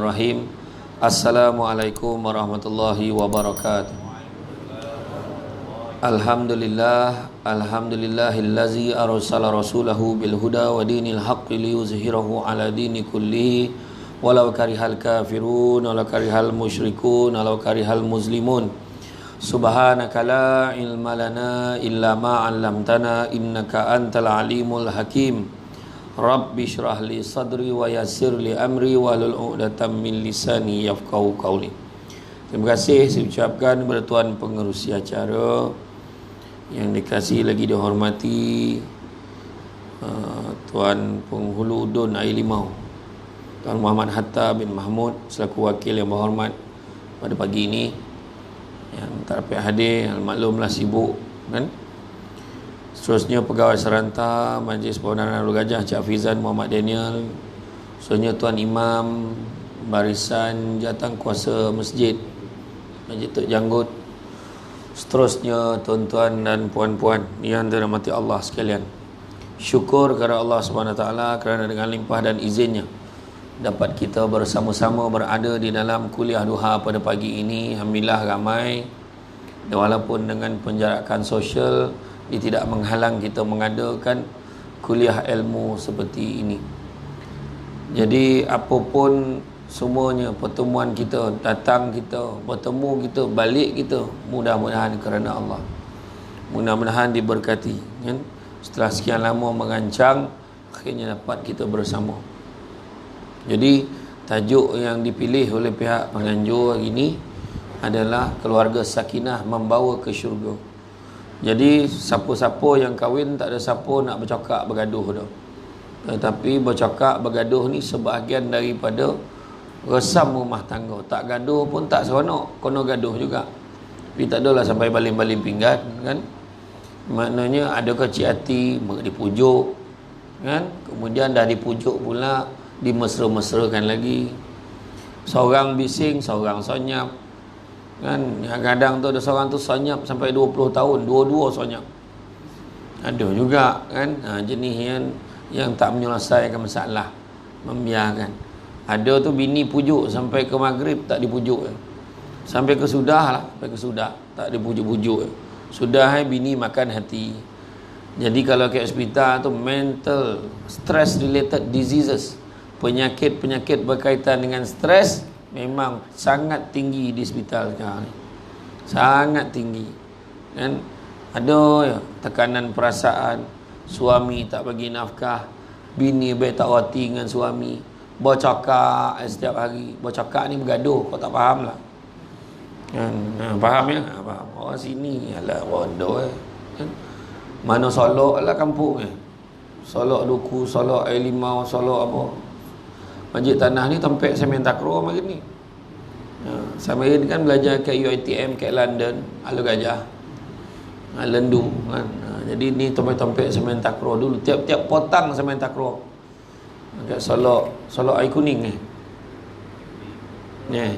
Rahim. Assalamualaikum warahmatullahi wabarakatuh. Alhamdulillahillazi arsala rasulahu bil huda wa dinil haqqi liyuzhirahu ala dini kullihi walau karihal kafirun walau karihal musyrikun walau karihal muslimun. Subhanaka la ilma lana illa ma 'allamtana innaka antal alimul hakim. Rabbi syrah li sadri wa yassir li amri wahlul 'uqdatam min lisani yafqahu qawli. Terima kasih saya ucapkan kepada tuan pengerusi acara yang dikasihi lagi dihormati Tuan Penghulu Udun Air Limau, Tuan Muhammad Hatta bin Mahmud selaku wakil yang berhormat pada pagi ini, yang tak dapat hadir, maklumlah sibuk kan. Seterusnya pegawai seranta Majlis Perundangan Nurul Gajah Cik Hafizan Muhammad Daniel. Seterusnya Tuan Imam Barisan Jatang Kuasa Masjid Tok Janggut. Seterusnya tuan-tuan dan puan-puan yang dirahmati Allah sekalian. Syukur kepada Allah SWT kerana dengan limpah dan izinnya dapat kita bersama-sama berada di dalam kuliah duha pada pagi ini. Alhamdulillah ramai, dan walaupun dengan penjarakan sosial, dia tidak menghalang kita mengadakan kuliah ilmu seperti ini. Jadi apapun semuanya, pertemuan kita, datang kita, bertemu kita, balik kita, mudah-mudahan kerana Allah, mudah-mudahan diberkati kan? Setelah sekian lama mengancang, akhirnya dapat kita bersama. Jadi tajuk yang dipilih oleh pihak penganjur hari ini adalah keluarga sakinah membawa ke syurga. Jadi siapa-siapa yang kahwin, tak ada siapa nak bercakap bergaduh dah. Tetapi bercakap bergaduh ni sebahagian daripada resam rumah tangga. Tak gaduh pun tak seronok, kena gaduh juga. Tapi tak adalah sampai baling-baling pinggan kan. Maknanya ada kecil hati, dipujuk kan. Kemudian dah dipujuk pula dimesra-mesrakan lagi. Seorang bising, seorang sonyap kan. Yang kadang tu ada seorang tu sonyap sampai 20 tahun, dua-dua sonyap. Ada juga kan, jenis yang tak menyelesaikan masalah, membiarkan. Ada tu bini pujuk sampai ke maghrib tak dipujuk. Sampai ke sudah lah, sampai ke sudah tak dipujuk-pujuk. Sudah bini makan hati. Jadi kalau ke hospital tu mental stress related diseases, penyakit-penyakit berkaitan dengan stres memang sangat tinggi di hospital sekarang ni. Sangat tinggi kan. Ada ya, tekanan perasaan, suami tak bagi nafkah, bini baik tak reti dengan suami, bercakap setiap hari. Bercakap ni bergaduh, kau tak faham lah kan. Faham ya? Faham. Orang sini alah rondo kan. Mana solok lah kampung solok duku, solok air limau, solok apa. Masjid Tanah ni tempat semen takraw macam ni. Sama ni kan belajar kat UiTM kat London, Alur Gajah, Lendu kan. Jadi ni tempat-tempat semen takraw dulu. Tiap-tiap potang semen takraw. Kat solok air kuning ni. Ni.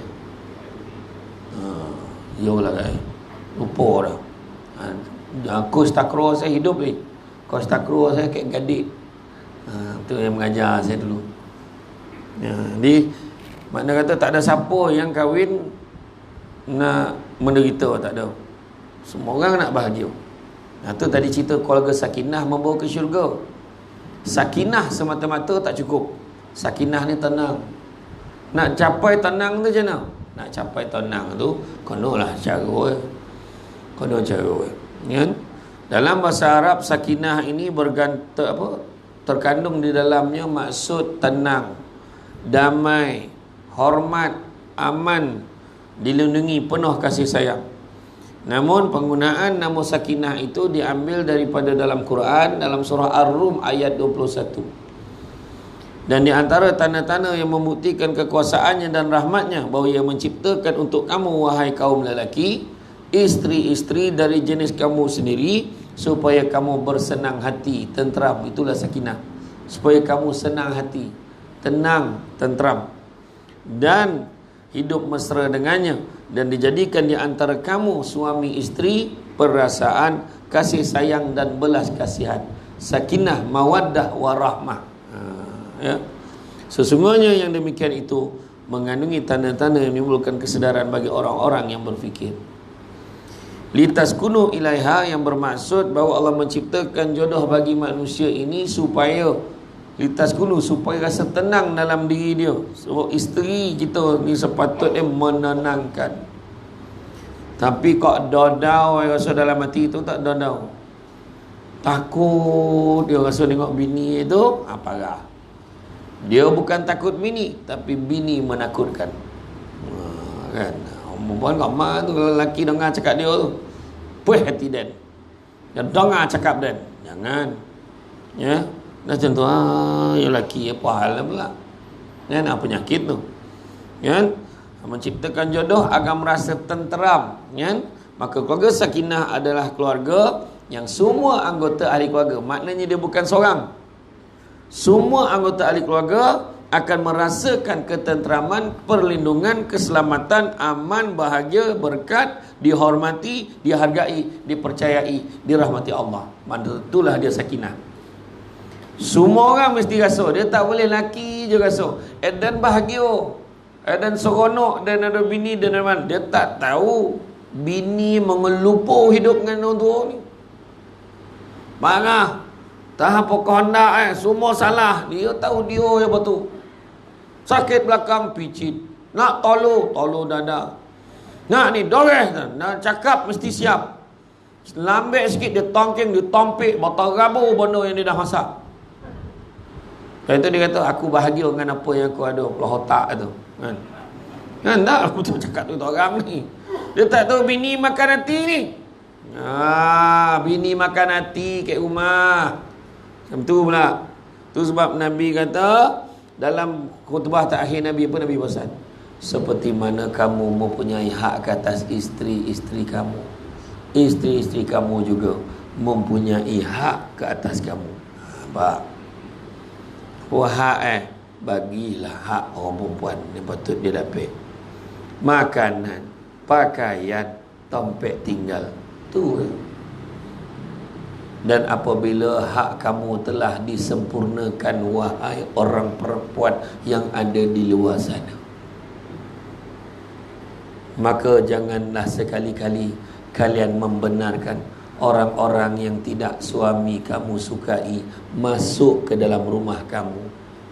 Yolah guys. Lupa dah. Kos takraw saya hidup ni. Kos takraw saya kat Gadik. Tu yang mengajar saya dulu. Jadi makna kata tak ada siapa yang kahwin nak menderita, tak ada. Semua orang nak bahagia. Itu tadi cerita keluarga sakinah membawa ke syurga. Sakinah semata-mata tak cukup. Sakinah ni tenang. Nak capai tenang tu macam mana? Nak capai tenang tu kenalah cara. Kena cara. Kan? Dalam bahasa Arab sakinah ini terkandung di dalamnya maksud tenang, damai, hormat, aman, dilindungi, penuh kasih sayang. Namun penggunaan nama sakinah itu diambil daripada dalam Quran, dalam surah Ar-Rum ayat 21. Dan di antara tanda-tanda yang membuktikan kekuasaannya dan rahmatnya, bahawa ia menciptakan untuk kamu wahai kaum lelaki, isteri-isteri dari jenis kamu sendiri, supaya kamu bersenang hati, tenteram. Itulah sakinah. Supaya kamu senang hati, tenang, tenteram, dan hidup mesra dengannya, dan dijadikan di antara kamu suami isteri perasaan kasih sayang dan belas kasihan, sakinah, mawaddah, warahmah. Ya. Sesungguhnya yang demikian itu mengandungi tanda-tanda yang menimbulkan kesedaran bagi orang-orang yang berfikir. Litaskunu ilaiha, yang bermaksud bahawa Allah menciptakan jodoh bagi manusia ini supaya litaskunu, supaya rasa tenang dalam diri dia. So, isteri kita ni sepatutnya menenangkan. Tapi kok dodau rasa dalam hati tu, tak dodau. Takut dia rasa tengok bini itu, parah. Dia bukan takut bini, tapi bini menakutkan. Kan? Perempuan kat mak tu, kalau lelaki dengar cakap dia tu, puih hati dan. Dia dengar cakap dan. Jangan. Ya. Macam tu, ya lelaki apa hal pula. Kan? Apa penyakit tu. Kan? Menciptakan jodoh agar merasa tenteram. Kan? Maka keluarga sakinah adalah keluarga yang semua anggota ahli keluarga, maknanya dia bukan seorang. Semua anggota ahli keluarga akan merasakan ketenteraman, perlindungan, keselamatan, aman, bahagia, berkat, dihormati, dihargai, dipercayai, dirahmati Allah. Maka itulah dia sakinah. Semua orang mesti rasa. Dia tak boleh laki je rasa. Dan bahagia, dan seronok, dan ada bini, dan ada mana. Dia tak tahu bini mengelupuh hidup dengan orang tua ni. Marah, tak apa kehendak, semua salah. Dia tahu dia yang betul. Sakit belakang, picit. Nak tolu dada. Nak ni doreh, nak cakap mesti siap. Lambat sikit dia tongking, dia tompik, botol rabu benda yang dia dah masak. Lepas itu dia kata, aku bahagia dengan apa yang aku ada, pelah otak tu. Kan tak, aku tu cakap tu orang ni. Dia tak tahu bini makan hati ni. Bini makan hati kat rumah. Macam tu pula. Tu sebab Nabi kata dalam khutbah terakhir Nabi, apa Nabi pesan? Seperti mana kamu mempunyai hak ke atas isteri-isteri kamu, isteri-isteri kamu juga mempunyai hak ke atas kamu. Nampak? Hak bagilah hak orang perempuan yang patut dia dapat. Makanan, pakaian, tempat tinggal. Tu. Dan apabila hak kamu telah disempurnakan, wahai orang perempuan yang ada di luar sana, maka janganlah sekali-kali kalian membenarkan orang-orang yang tidak suami kamu sukai masuk ke dalam rumah kamu,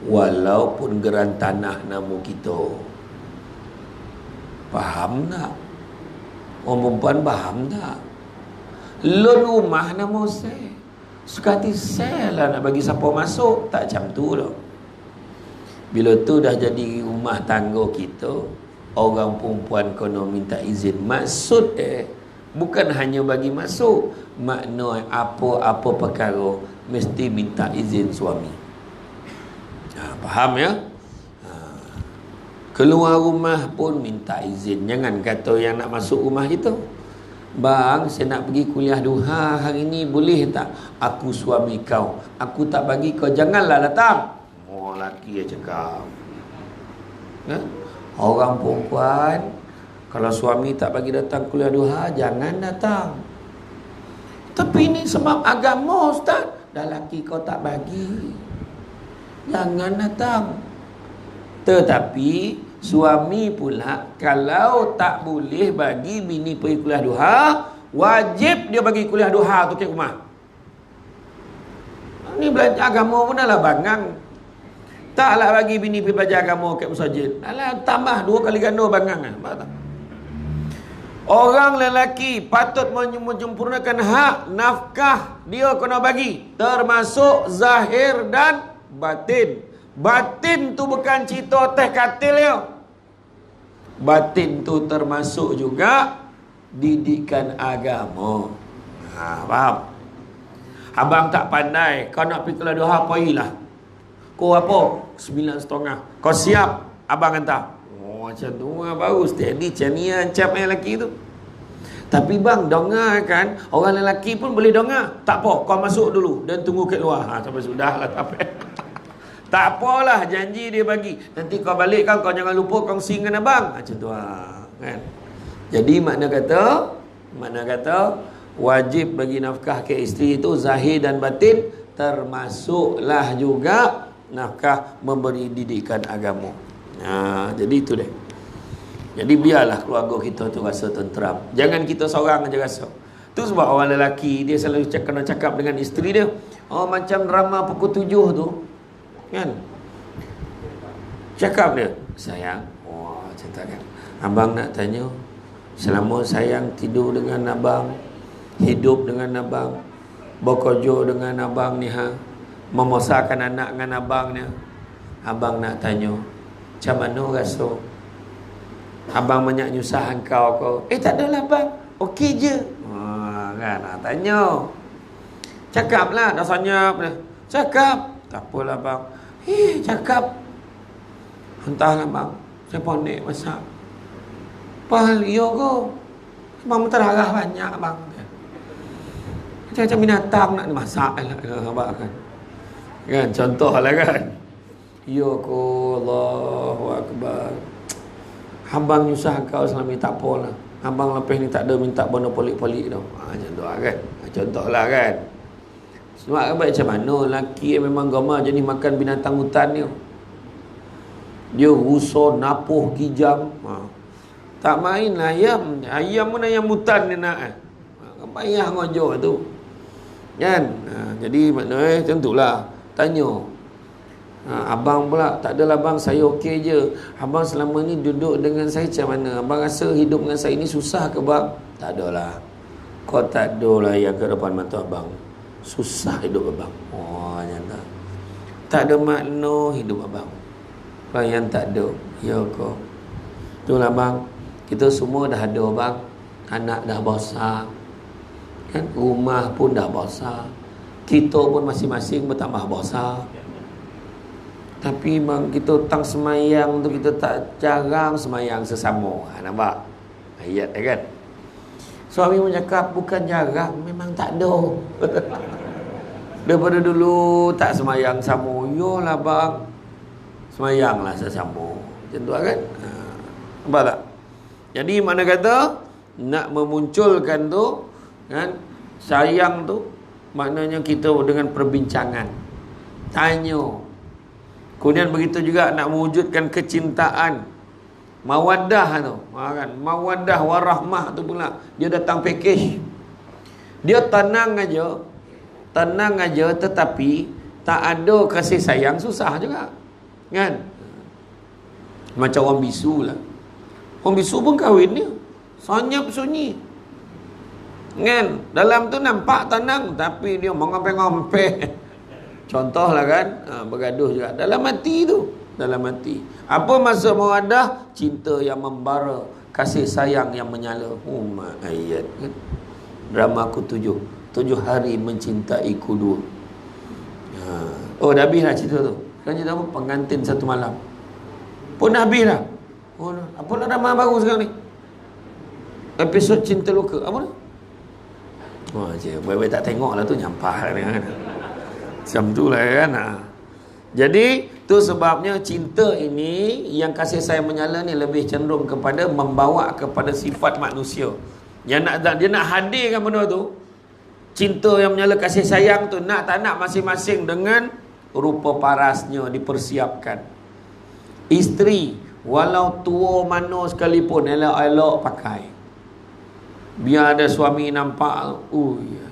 walaupun geran tanah nama kita. Faham tak? Orang perempuan faham tak? Lon rumah nama saya, suka hati saya lah nak bagi siapa masuk. Tak macam tu dah. Bila tu dah jadi rumah tangga kita, orang perempuan kena minta izin. Maksud bukan hanya bagi masuk, makna apa-apa perkara mesti minta izin suami. Faham ya? Keluar rumah pun minta izin. Jangan kata yang nak masuk rumah kita, bang, saya nak pergi kuliah duha hari ni, boleh tak? Aku suami kau, aku tak bagi kau, janganlah datang. Oh, lelaki yang cakap. Orang perempuan, kalau suami tak bagi datang kuliah duha, jangan datang. Tapi ini sebab agama, Ustaz. Dah laki kau tak bagi, jangan datang. Tetapi suami pula, kalau tak boleh bagi bini pergi kuliah duha, wajib dia bagi kuliah duha tu ke rumah. Ni belajar agama pun dah lah bangang. Taklah bagi bini pergi belajar agama kat masjid. Alah, tambah 2 kali ganda bangang kan. Orang lelaki patut menyempurnakan hak nafkah dia kena bagi, termasuk zahir dan batin. Batin tu bukan cerita teh katil ya. Batin tu termasuk juga didikan agama. Faham? Abang tak pandai, kau nak pergi kuliah duha, pergilah. Kau apa? 9.5. Kau siap, abang hantar. Oh, macam tu baru steady macam ni ancap yang lelaki tu. Tapi bang, dengar kan, orang lelaki pun boleh dengar. Tak apa, kau masuk dulu dan tunggu kat luar. Sampai sudahlah, tak apa. Tak apalah, janji dia bagi. Nanti kau balik kan, kau jangan lupa kongsi dengan abang. Macam tu kan. Jadi makna kata wajib bagi nafkah ke isteri itu zahir dan batin, termasuklah juga nafkah memberi didikan agama. Jadi itu deh. Jadi biarlah keluarga kita tu rasa tenteram. Jangan kita seorang aja rasa. Tu sebab orang lelaki dia selalu kena cakap dengan isteri dia, macam drama pukul 7 tu, kan? Cakap dia, sayang, cerita kan, abang nak tanya, selama sayang tidur dengan abang, hidup dengan abang, bekerja dengan abang ni, membesarkan anak dengan abang ni, abang nak tanya, macam mana rasa? Abang banyak nyusah engkau ke? Tak adalah bang, okey je. Kan, tanya. Cakaplah, dah senyap dah. Cakap. Tak apalah bang. Cakap. Entahlah bang, saya pandai masak. Pahal iyo ke? Abang terarah banyak bang. Macam binatang nak dimasak abang kan. Kan, contoh lah kan. Iyo ke, Allahu Akbar. Abang nyusah kau selama ni, tak apalah. Abang lepas ni tak ada minta benda pelik-pelik tau. Macam tu lah kan. Contoh lah kan. Sebab macam mana lelaki yang memang gemar jenis makan binatang hutan ni. Dia rusuh, napuh, kijang. Tak main lah ayam. Ayam pun ayam hutan dia nak. Payah ngojo tu. Kan? Jadi maknanya macam tu lah. Tanya. Abang pula, tak adalah bang, saya okey je. Abang selama ni duduk dengan saya macam mana? Abang rasa hidup dengan saya ni susah ke bang? Tak adalah. Kau tak adalah yang ke depan mata abang. Susah hidup abang. Nyata. Tak ada makna hidup abang. Bang yang tak ada. Ya kau. Itulah bang. Kita semua dah ada bang. Anak dah besar. Kan? Rumah pun dah besar. Kita pun masing-masing bertambah besar. Tapi bang, kita tang semayang tu, kita tak jarang semayang sesama. Nampak? Ayat kan? Suami pun cakap, bukan jarang, memang tak ada. Daripada dulu tak semayang sama. Yolah bang, semayanglah sesama. Macam tu kan? Nampak tak? Jadi mana kata, nak memunculkan tu, kan? Sayang tu, maknanya kita dengan perbincangan. Tanya. Kemudian begitu juga nak mewujudkan kecintaan, mawaddah tu, kan? Mawaddah warahmah tu pula dia datang package. Dia tenang aja, tetapi tak ada kasih sayang, susah juga, kan? Macam orang bisu lah. Orang bisu pun kahwin dia, senyap sunyi, kan? Dalam tu nampak tenang, tapi dia mengampe-ngampe. Contohlah kan, bergaduh juga dalam hati tu, dalam hati. Apa maksud mawaddah? Cinta yang membara, kasih sayang yang menyala. Ayat kan. Drama aku 7 hari mencintaiku 2. Dah habis dah cerita tu. Kan cerita apa? Pengantin satu malam. Pun dah habis dah. Apa lah drama baru sekarang ni? Episod Cinta Luka. Apa tu? Baik-baik tak tengok lah tu, nyampah lah kan. Macam tu lah kan. Jadi tu sebabnya cinta ini, yang kasih sayang menyala ni lebih cenderung kepada membawa kepada sifat manusia. Dia nak hadirkan benda tu. Cinta yang menyala, kasih sayang tu, nak tak nak masing-masing dengan rupa parasnya dipersiapkan. Isteri walau tua mana sekalipun, elok-elok pakai. Biar ada suami nampak, ya.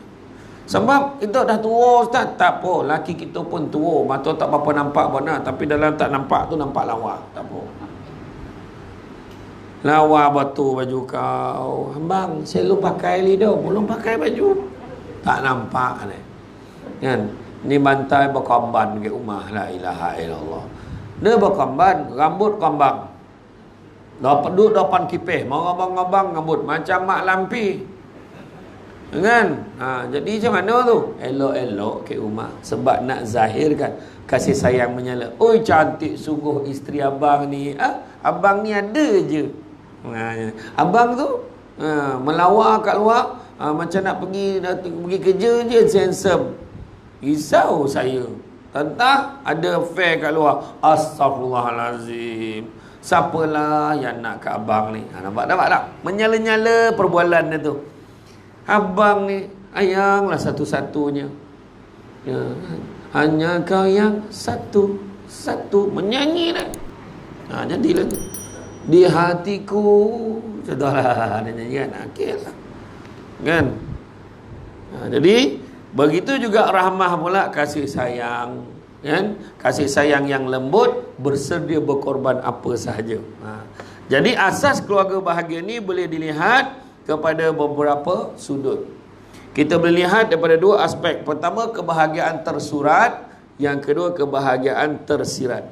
Sebab kita dah tua ustaz, tak apa, laki kita pun tua, mata tak apa nampak benar, tapi dalam tak nampak tu nampak lawa, tak apa. Lawa batu baju kau. Abang, saya belum pakai lidah, belum pakai baju. Tak nampak ni. Kan? Ni bantai berkamban ke rumah, la ilaha illallah. Dia berkamban, rambut kambang. Duduk depan kipih, mengabang-abang rambut macam mak lampi. Kan? Jadi macam mana tu? Elok-elok ke rumah sebab nak zahirkan kasih sayang menyala. Oi, cantik sungguh isteri abang ni. Abang ni ada je. Abang tu melawar kat luar, macam nak pergi kerja je handsome. Risau saya. Tentang ada affair kat luar. Astaghfirullahalazim. Siapalah yang nak kat abang ni? Nampak tak? Menyala-nyala perbualan dia tu. Abang ni ayanglah satu-satunya. Ya, hanya kau yang satu menyanyi dah. Jadilah tu. Di hatiku. Contohlah dia nyanyi kan. Okey lah. Kan? Jadi begitu juga rahmah pula, kasih sayang, kan? Kasih sayang yang lembut, bersedia berkorban apa sahaja. Jadi asas keluarga bahagia ni boleh dilihat kepada beberapa sudut. Kita boleh lihat daripada dua aspek. Pertama, kebahagiaan tersurat. Yang kedua, kebahagiaan tersirat.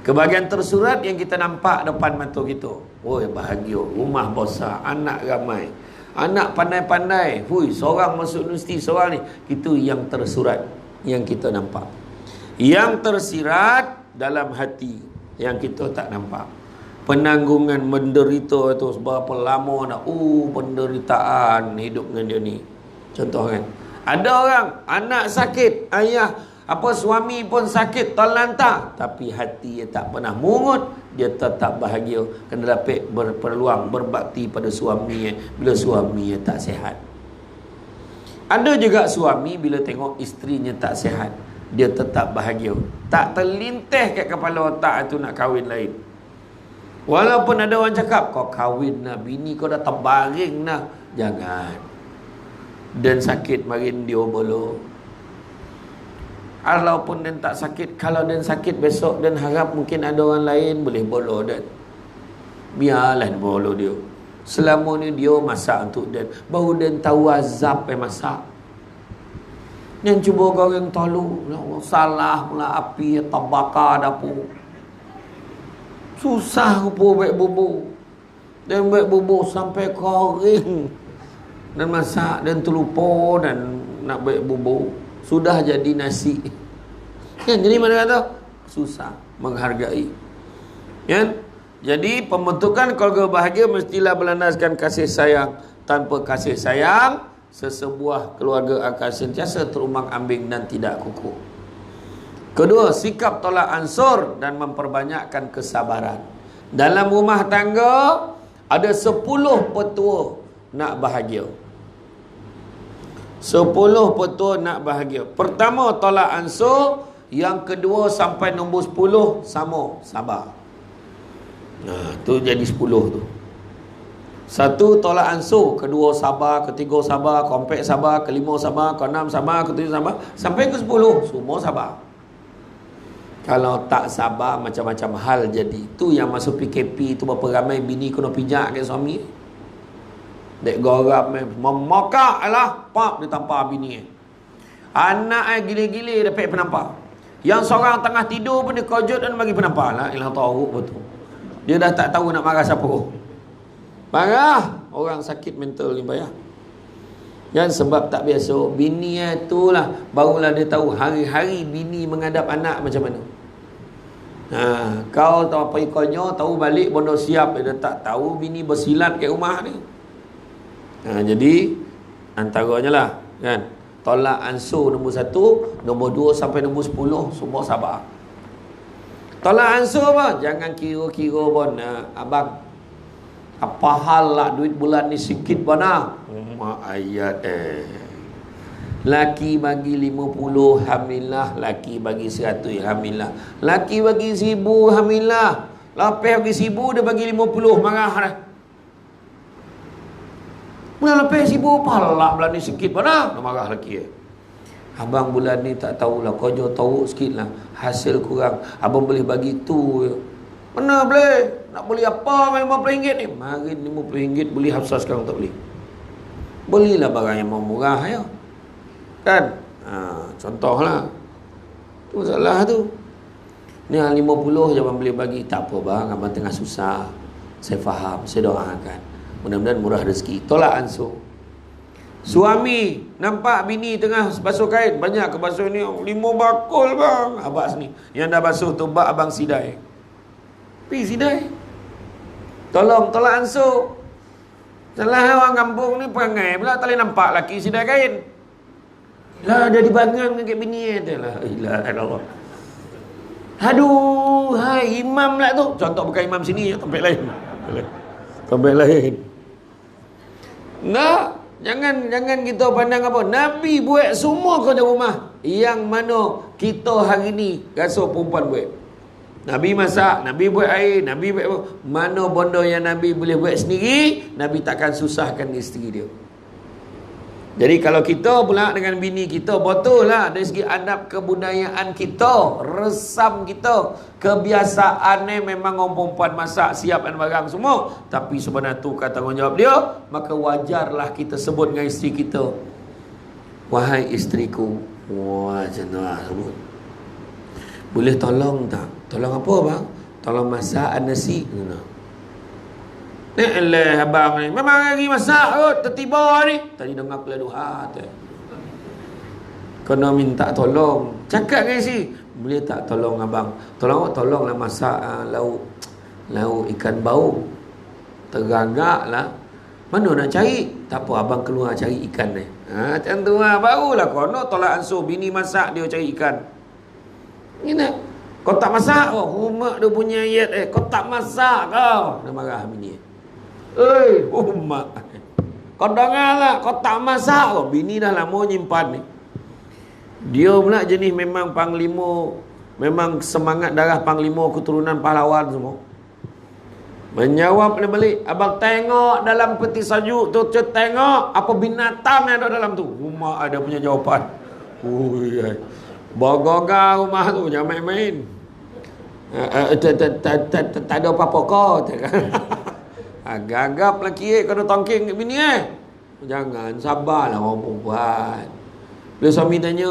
Kebahagiaan tersurat yang kita nampak depan mata kita. Oh, bahagia, rumah besar, anak ramai, anak pandai-pandai. Hui, seorang masuk universiti, seorang ni. Itu yang tersurat, yang kita nampak. Yang tersirat dalam hati, yang kita tak nampak. Penanggungan menderita itu seberapa lama dah. Penderitaan hidup dengan dia ni. Contoh kan, ada orang anak sakit, ayah suami pun sakit terlantar, tapi hati dia tak pernah mungut, dia tetap bahagia kerana dapat berpeluang berbakti pada suami bila suami tak sihat. Ada juga suami bila tengok isterinya tak sihat, dia tetap bahagia, tak terlintih kat kepala otak itu nak kahwin lain. Walaupun ada orang cakap, kau kahwin lah, bini kau dah terbaring dah. Jangan. Dan sakit marin dia bolo. Walaupun dia tak sakit, kalau dia sakit besok dan harap mungkin ada orang lain boleh bolo dan biarlah bolo dia. Selama ni dia masak untuk dia, baru dia tahu azab masak. Yang cuba goreng tolu, salah pula api terbakar dapur. Susah rupa baik bubur. Dan baik bubur sampai kering. Dan masak dan terlupa dan nak baik bubur. Sudah jadi nasi. Kan? Jadi mana kata? Susah menghargai. Kan? Jadi pembentukan keluarga bahagia mestilah berlandaskan kasih sayang. Tanpa kasih sayang, sesebuah keluarga akan sentiasa terumbang-ambing dan tidak kukuh. Kedua, sikap tolak ansur dan memperbanyakkan kesabaran. Dalam rumah tangga ada 10 petua nak bahagia. 10 petua nak bahagia. Pertama, tolak ansur. Yang kedua sampai nombor 10 sama, sabar. Tu jadi 10 tu. 1 tolak ansur, kedua sabar, ketiga sabar, keempat sabar, kelima sabar, keenam sabar, ketujuh sabar, sampai ke 10 semua sabar. Kalau tak sabar, macam-macam hal jadi. Tu yang masuk PKP tu, berapa ramai bini kena pijak ke suami. Dek gorap memokak lah, pap dia tampar bini. Anak gila-gila dapat penampar. Yang seorang tengah tidur pun dia kojut dan bagi penampar. Lah ilah tahu betul. Dia dah tak tahu nak marah siapa. Marah orang sakit mental ni payah. Dan sebab tak biasa, bini itulah barulah dia tahu hari-hari bini menghadap anak macam mana. Kau tahu apa ikonnya, tahu balik bodoh siap, dia tak tahu bini bersilat kat rumah ni. Jadi antaranya lah kan, tolak ansur nombor 1, nombor 2 sampai nombor 10 semua sabar. Tolak ansur apa? Jangan kira-kira pun, abang apa hal lah duit bulan ni sikit mana? Ayat laki bagi 50 alhamdulillah, laki bagi 100 alhamdulillah, laki bagi 1000 alhamdulillah, lapis bagi 1000 dia bagi 50, marah dah. Bulan lapis 1000 palak bulan ni sikit mana? Dia marah laki. Abang bulan ni tak tahulah, kerja tahu sikit lah, hasil kurang, abang boleh bagi tu je. Mana boleh? Nak beli apa RM50 ni? Mari RM50 beli Hafsah sekarang tak boleh. Belilah barang yang murah ya. Kan? Contohlah. Tu masalah tu. Ni RM50 je abang boleh bagi. Tak apa bang, abang tengah susah. Saya faham, saya doakan. Mudah-mudahan murah rezeki. Tolak ansur. Suami nampak bini tengah basuh kain, banyak ke basuh ni, 5 bakul bang. Abang sini. Yang dah basuh tu bak abang sidai. Pergi sidai. Tolong tolak ansur. Salah orang kampung ni perangai pula tak boleh nampak laki sidai kain. Lah dia dibangang dengan bini dia lah. Ilah. Aduh, hai imam lah tu. Contoh bukan imam sini, tempat lain. Tempat lain. Nah, jangan kita pandang apa. Nabi buat semua kerja rumah. Yang mana kita hari ni rasa perempuan buat. Nabi masak, Nabi buat air, Nabi buat apa? Mana benda yang Nabi boleh buat sendiri, Nabi takkan susahkan isteri dia. Jadi kalau kita pula dengan bini kita, betul lah dari segi adab kebudayaan kita, resam kita, kebiasaan ni memang orang perempuan masak, siap dan barang semua. Tapi sebenarnya tu kata tanggungjawab dia, maka wajarlah kita sebut dengan isteri kita, wahai isteriku. Wah, macam tu lah sebut. Boleh tolong tak? Tolong apa bang? Tolong masak nasi. Abang ni memang lagi masak kot, tertiba ni. Tadi dengar keladuhan tu. Kena minta tolong. Cakap dengan si, boleh tak tolong abang? Tolonglah masak lauk ikan bau. Tergagak lah. Mana nak cari? Tak apa, abang keluar cari ikan ni. Macam tu lah. Barulah kono tolak ansur bini masak dia cari ikan. Ini kau tak masak kau. Umat dia punya ayat kau tak masak kau. Dia marah bini. Umat. Kau dengar lah, kau tak masak kau. Bini dah lama nyimpan ni. Dia pula jenis memang panglima, memang semangat darah panglima keturunan pahlawan semua. Menjawab dia balik, abang tengok dalam peti sajuk tu, tengok apa binatang yang ada dalam tu. Umat ada punya jawapan. Bogoga rumah tu, jangan main-main. Tak ada apa-apa kau. Gagap lelaki kena tongking kat bini Jangan, sabarlah orang perempuan. Bila suami tanya,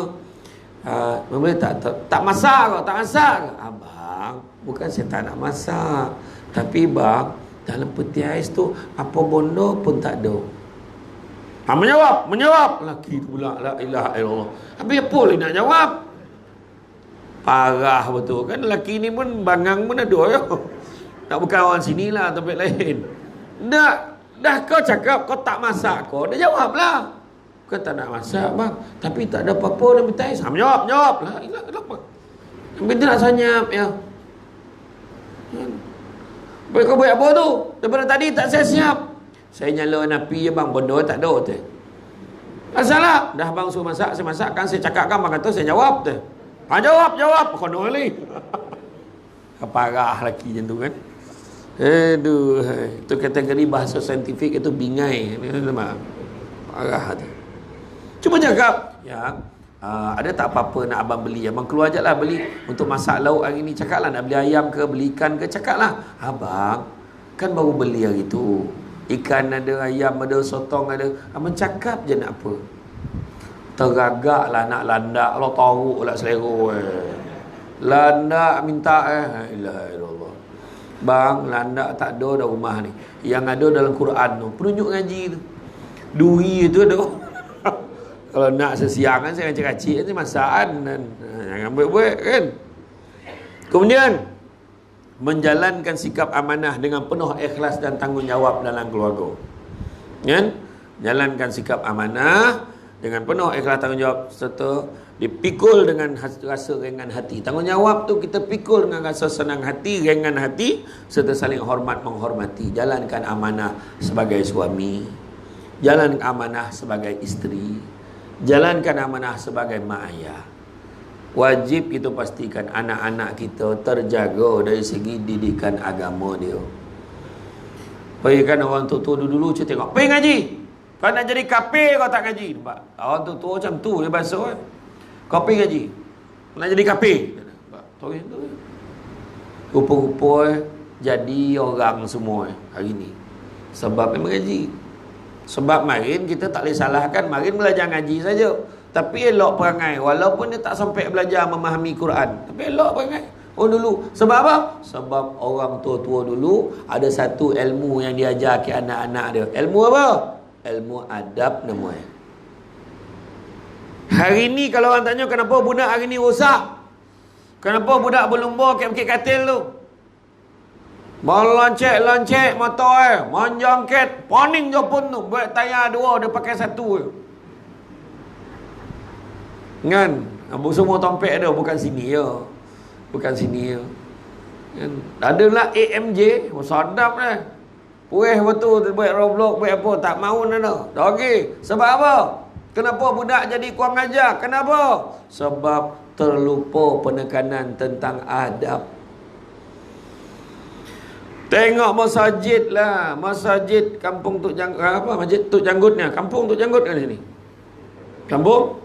boleh tak masak kau, tak masak kau? Abang, bukan saya tak nak masak, tapi bang, dalam peti ais tu apa benda pun tak ada. Menjawab lelaki tu pula, la ilaha illallah. Habis apa lagi nak jawab? Parah betul kan. Lelaki ni pun bangang pun ada ya. Tak bukan orang sini lah, tempat lain. Dah kau cakap kau tak masak kau, dia jawab lah. Kau tak nak masak bang, tapi tak ada apa-apa dalam peti ais. Menjawab lah. Kenapa? Sampai dia nak sanyap ya. Kau buat apa tu? Daripada tadi tak siap. Saya nyala api je bang, benda tak ada tu. Masalah. Dah bang suruh masak, saya masakkan, saya cakapkan, bang kata saya jawab tu. Jawab. Kau ni. Parah lelaki macam tu kan. Aduh, itu kategori bahasa saintifik itu bingai. Parah tu. Cuba cakap, ya, ada tak apa-apa nak abang beli? Abang keluar je lah beli untuk masak lauk hari ni. Cakap lah nak beli ayam ke, beli ikan ke, cakap lah. Abang, kan baru beli hari tu. Ikan ada, ayam ada, sotong ada. Abang cakap je nak apa. Teragak lah nak landak. Allah tahu lah selera landak minta ilah. Bang, landak tak ada dalam rumah ni. Yang ada dalam Quran tu, penunjuk ngaji tu. Duri tu ada. Kalau nak sesiang kan, saya kacik-kacik ni masakan. Jangan buat-buat kan. Kemudian menjalankan sikap amanah dengan penuh ikhlas dan tanggungjawab dalam keluarga. Kan? Jalankan sikap amanah dengan penuh ikhlas tanggungjawab serta dipikul dengan rasa ringan hati. Tanggungjawab tu kita pikul dengan rasa senang hati, ringan hati serta saling hormat menghormati. Jalankan amanah sebagai suami, jalankan amanah sebagai isteri, jalankan amanah sebagai mak ayah. Wajib kita pastikan anak-anak kita terjaga dari segi didikan agama dia. Pergikan orang tua-tua dulu saya tengok, pergi ngaji. Kau nak jadi kafir kau tak ngaji. Nampak? Orang tua-tua macam tu dia bahasa kan. Kau pergi ngaji. Nak jadi kafir. Rupa-rupa jadi orang semua hari ni. Sebab memang ngaji. Sebab marin kita tak boleh salahkan, marin belajar ngaji saja. Tapi elok perangai. Walaupun dia tak sampai belajar memahami Quran. Tapi elok perangai. Oh dulu. Sebab apa? Sebab orang tua-tua dulu ada satu ilmu yang diajar ke anak-anak dia. Ilmu apa? Ilmu adab namanya. Hari ni kalau orang tanya kenapa budak hari ni rosak? Kenapa budak berlumba kat katil tu? Meloncek motor menjangkit, poning je pun tu. Buat tayar dua, dia pakai satu je. Kan? Semua tompek ada, bukan sini je. Bukan sini je. Kan? Adalah AMJ, sadap dah. Puih betul, buat Roblox, buat apa, tak mahu ada. Okey, sebab apa? Kenapa budak jadi kurang ajar? Kenapa? Sebab terlupa penekanan tentang adab. Tengok masjid lah. Masjid kampung Tok Janggut. Apa? Masjid Tok Janggutnya. Kampung Tok Janggut kan sini. Kampung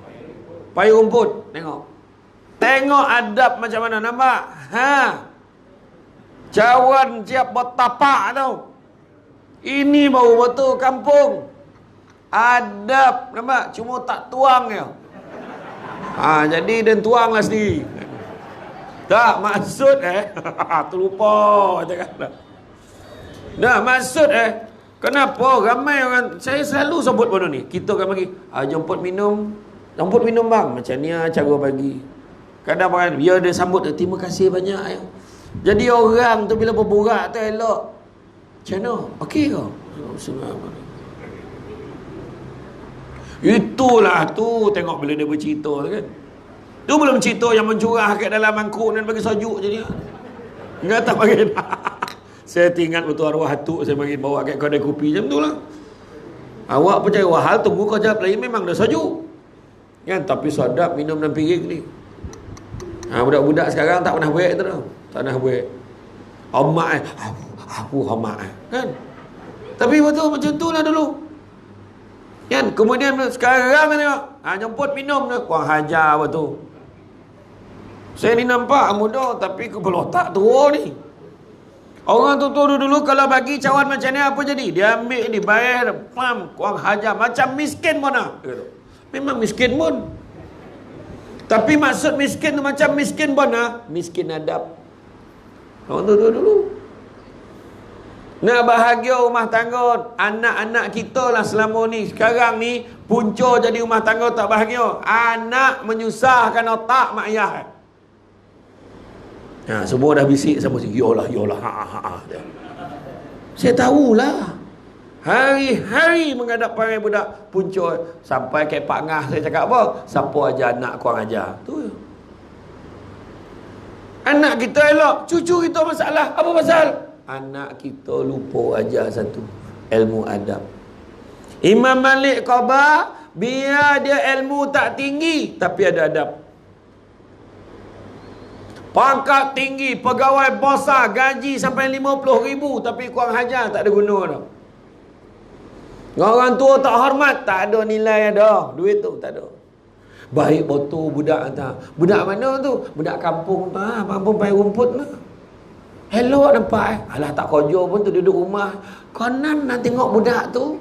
Payung Rumput. Tengok adab macam mana. Nampak? Cawan siap bertapak tau. Ini baru betul kampung. Adab. Nampak? Cuma tak tuang je. Jadi dan tuang lah sendiri. Tak maksud terlupa katakan. Nah maksud kenapa ramai orang, saya selalu sebut benda ni. Kita akan bagi jemput minum bang, macam ni cara bagi. Kadang orang dia ada sambut terima kasih banyak ya. Jadi orang tu bila berburak tu elok. Macam mana? Okey ke? Itulah tu tengok bila dia bercerita tu kan. Tu belum cerita yang mencurah kat dalam mangkuk dan bagi sajuk je dia. Enggak tak bagi. Saya ingat betul arwah hatuk saya bagi bawa kat kedai kopi macam tu lah. Awak percaya wahal tunggu kau jawab lagi memang dah sajuk. Kan tapi sedap minum dalam piring ni. Budak-budak sekarang tak pernah buat tu dah. Tak pernah buat. Homak aku homak kan. Tapi betul macam tu lah dulu. Kan kemudian sekarang tengok jemput minum dah kurang hajar betul. Saya ni nampak muda tapi kepala otak tua ni. Orang tu dulu kalau bagi cawan macam ni apa jadi? Dia ambil ni bayar pam kurang hajar macam miskin mana? Memang miskin pun. Tapi maksud miskin tu macam miskin mana? Miskin adab. Orang tu dulu. Nak bahagia rumah tangga, anak-anak kita lah selama ni. Sekarang ni punca jadi rumah tangga tak bahagia. Anak menyusahkan otak mak ayah. Semua dah bisik sama si yolah. Saya tahulah. Hari-hari menghadap perangai budak punca sampai ke Pak Ngah saya cakap apa? Siapa aja anak kurang ajar. Tu. Anak kita elok, cucu kita masalah. Apa pasal? Anak kita lupa ajar satu, ilmu adab. Imam Malik qada, biar dia ilmu tak tinggi tapi ada adab. Pangkat tinggi, pegawai besar, gaji sampai 50,000 tapi kurang hajar, tak ada guna dah. Orang tua tak hormat, tak ada nilai dah. Duit tu tak ada. Baik betul budak hantar. Budak mana tu? Budak kampung tu, kampung Payung Rumput lah. Hello nampak alah tak kerja pun tu duduk rumah. Konan nak tengok budak tu.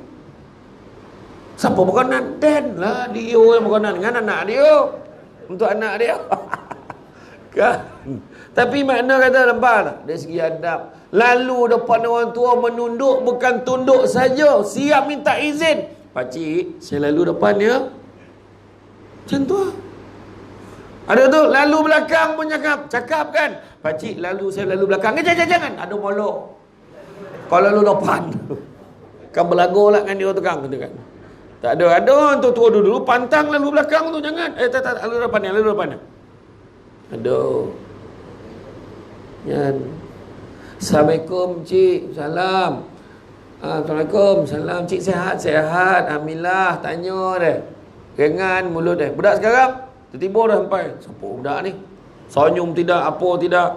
Siapa berkonan? Dan lah dia yang berkonan dengan anak dia. Untuk anak dia. Kan? Tapi makna kata nampak tak? Dari segi adab. Lalu depan orang tua menunduk, bukan tunduk saja, siap minta izin. Pakcik, saya lalu depan dia. Macam tu lah. Ada tu lalu belakang pun cakap kan. Pakcik saya lalu belakang. Jangan. Ada molok. Kalau lalu depan kan berlagu lah dengan dia tukang kata kan. Tak ada orang tu tua dulu pantang lalu belakang tu jangan. Tak lalu depan ni. Aduh. Yan. Assalamualaikum cik. Salam. Assalamualaikum. Salam cik sihat. Alhamdulillah. Tanya dia. Rengan mulut dia. Budak sekarang tiba-tiba dah sampai. Siapa budak ni? Senyum tidak, apa tidak.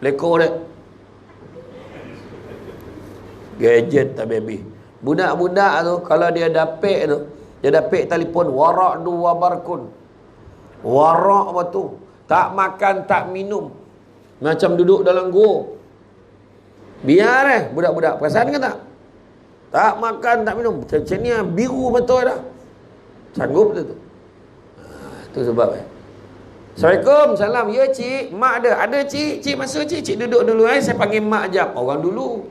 Lekor dia. Gadget tak baby. Budak-budak tu kalau dia dapat telefon warak dua barkun. Warak betul. Tak makan, tak minum. Macam duduk dalam gua. Biar budak-budak. Perasan ke tak? Tak makan, tak minum. Macam ni biru betul dah. Sanggup tu. Tu sebab Assalamualaikum. Salam. Ya cik. Mak ada. Ada cik. Cik masuk cik. Cik duduk dulu. Saya panggil mak jap. Orang dulu.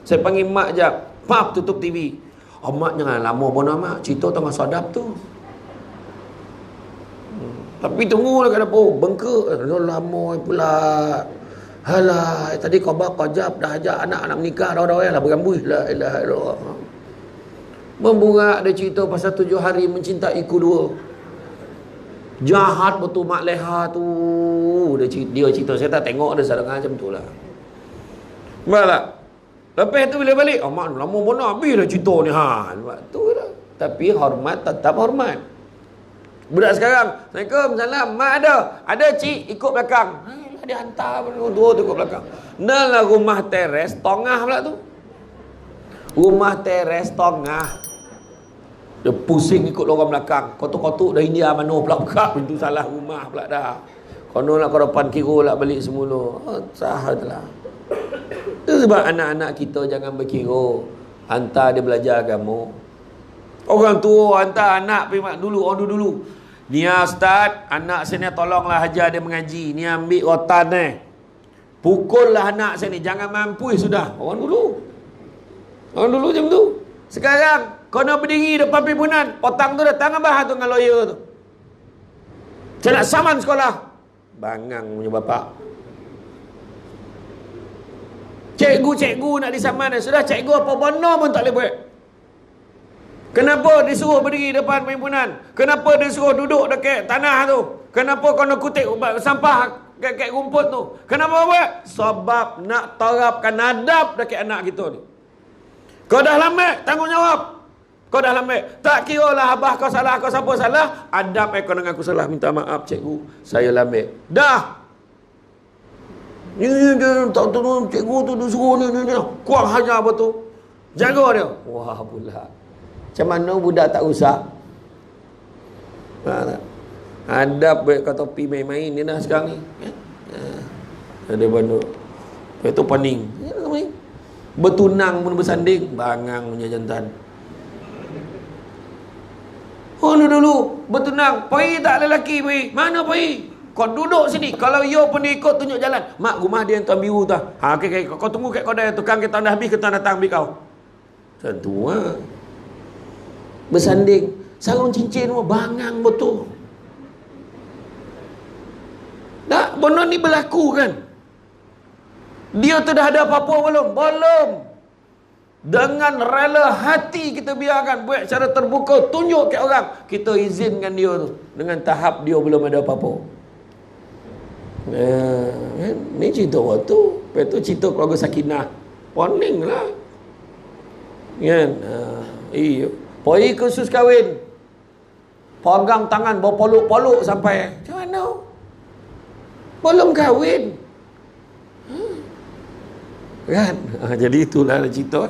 Saya panggil mak jap. Pap tutup TV. Mak jangan lama pun mak. Cerita tengah sadap tu. Tapi tunggulah kat dapur. Bengkak. Lama pula. Halah. Tadi kau bakal jap. Dah ajak anak-anak menikah. Dah lah berambut. La ilaha illallah. Memburak dia cerita pasal 7 hari mencintaiku dua. Jahat betul mak leha tu. Dia cerita. Saya tak tengok dia sedang macam tu lah. Baiklah. Lepas tu bila balik, mak lama pun habis dah cerita ni. Tu lah. Tapi hormat tetap hormat. Budak sekarang, Assalamualaikum, salam. Mak ada. Ada cik, ikut belakang. Dia hantar dua tu kat belakang. Nalah rumah teres tengah pula tu. Rumah teres tengah. Dia pusing ikut orang belakang. Kotuk-kotuk dah India mana pula buka pintu salah rumah pula dah. Konon lah ke depan kira lah balik semula. Sahaja lah. Itu sebab anak-anak kita jangan berkira. Hantar dia belajar agama. Orang tua hantar anak pergi dulu. Orang dulu. Nia Ustaz, anak saya ni tolonglah ajar dia mengaji. Ni ambil rotan ni. Pukullah anak saya ni. Jangan mampus sudah. Orang dulu macam tu. Sekarang, kau nak berdiri depan pimpinan. Potang tu datang abah tu dengan lawyer tu. Saya nak saman sekolah. Bangang punya bapak. Cikgu nak disaman. Sudah cikgu apa benar pun tak boleh buat. Kenapa disuruh berdiri depan pimpinan? Kenapa disuruh duduk dekat tanah tu? Kenapa kau nak kutip sampah kat rumput tu? Kenapa buat? Sebab nak terapkan adab dekat anak kita ni. Kau dah lambat, tanggungjawab. Kau dah lambat. Tak kira lah abah kau salah, kau siapa salah. Adab kau dengan aku salah. Minta maaf cikgu, saya lambat. Dah. Ni tak tahu cikgu tu dia suruh ni. Kuang hajar betul. Jaga dia. Wah pula. Macam mana budak tak usah? Adab baik kau topi main-main ni dah sekarang ni. Ada banduk. Lepas tu paning. Bertunang pun bersanding. Bangang punya jantan. Oh dulu bertunang. Pergi tak lelaki pergi. Mana pergi? Kau duduk sini. Kalau you pun ikut tunjuk jalan. Mak rumah dia yang tuan biru tu. Okay. Kau tunggu kat kedai tukang kita dah habis, kita datang ambil kau. Tentu lah. Bersanding. Sarung cincin semua bangang betul. Tak, benda ni berlaku kan? Dia tu dah ada apa-apa belum? Belum. Dengan rela hati kita biarkan buat secara terbuka, tunjuk ke orang, kita izinkan dia tu dengan tahap dia belum ada apa-apa. Ni cerita waktu. Lepas tu cerita keluarga Sakinah. Warning lah. Kan? Iya. Pergi kursus kahwin. Pegang tangan berpoluk-poluk sampai. Macam mana? Belum kahwin. Kan? Jadi itulah cerita.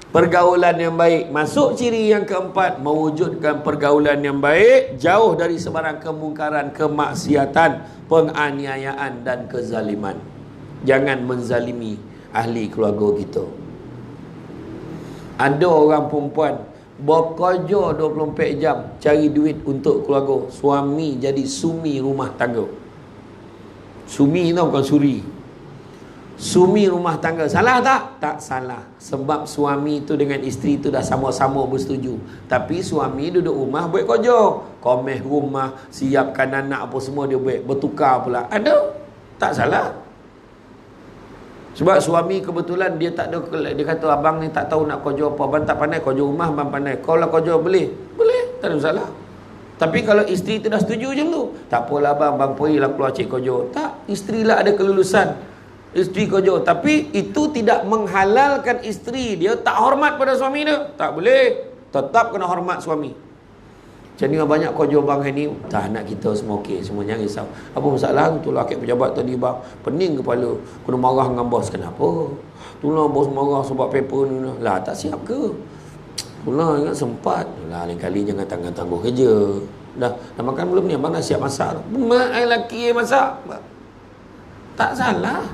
Pergaulan yang baik. Masuk ciri yang keempat. Mewujudkan pergaulan yang baik. Jauh dari sebarang kemungkaran, kemaksiatan, penganiayaan dan kezaliman. Jangan menzalimi ahli keluarga kita. Ada orang perempuan bekerja 24 jam cari duit untuk keluarga. Suami jadi sumi rumah tangga. Sumi tau, bukan suri. Sumi rumah tangga. Salah tak? Tak salah. Sebab suami tu dengan isteri tu dah sama-sama bersetuju. Tapi suami duduk rumah buat kerja. Komeh rumah, siapkan anak apa semua dia buat. Bertukar pula. Ada? Tak salah. Sebab suami kebetulan dia tak ada, dia kata abang ni tak tahu nak kerja apa. Abang tak pandai kerja rumah, abang pandai. Kau lah kerja boleh? Boleh. Tak ada masalah. Tapi kalau isteri tu dah setuju macam tu, tak apalah abang pergilah keluar cik kerja. Tak. Isteri lah ada kelulusan. Isteri kerja. Tapi itu tidak menghalalkan isteri dia tak hormat pada suami dia. Tak boleh. Tetap kena hormat suami. Macam ni banyak kerja bang hari ni. Tak, anak kita semua okey. Semua jangan risau. Apa masalah? Itulah akik pejabat tadi bang. Pening kepala. Kena marah dengan bos. Kenapa? Itulah bos marah sebab paper ni. Lah tak siap ke? Itulah ingat sempat. Lah lain kali jangan tangguh-tangguh kerja. Dah makan belum ni? Abang dah siap masak. Mak lelaki masak. Tak salah.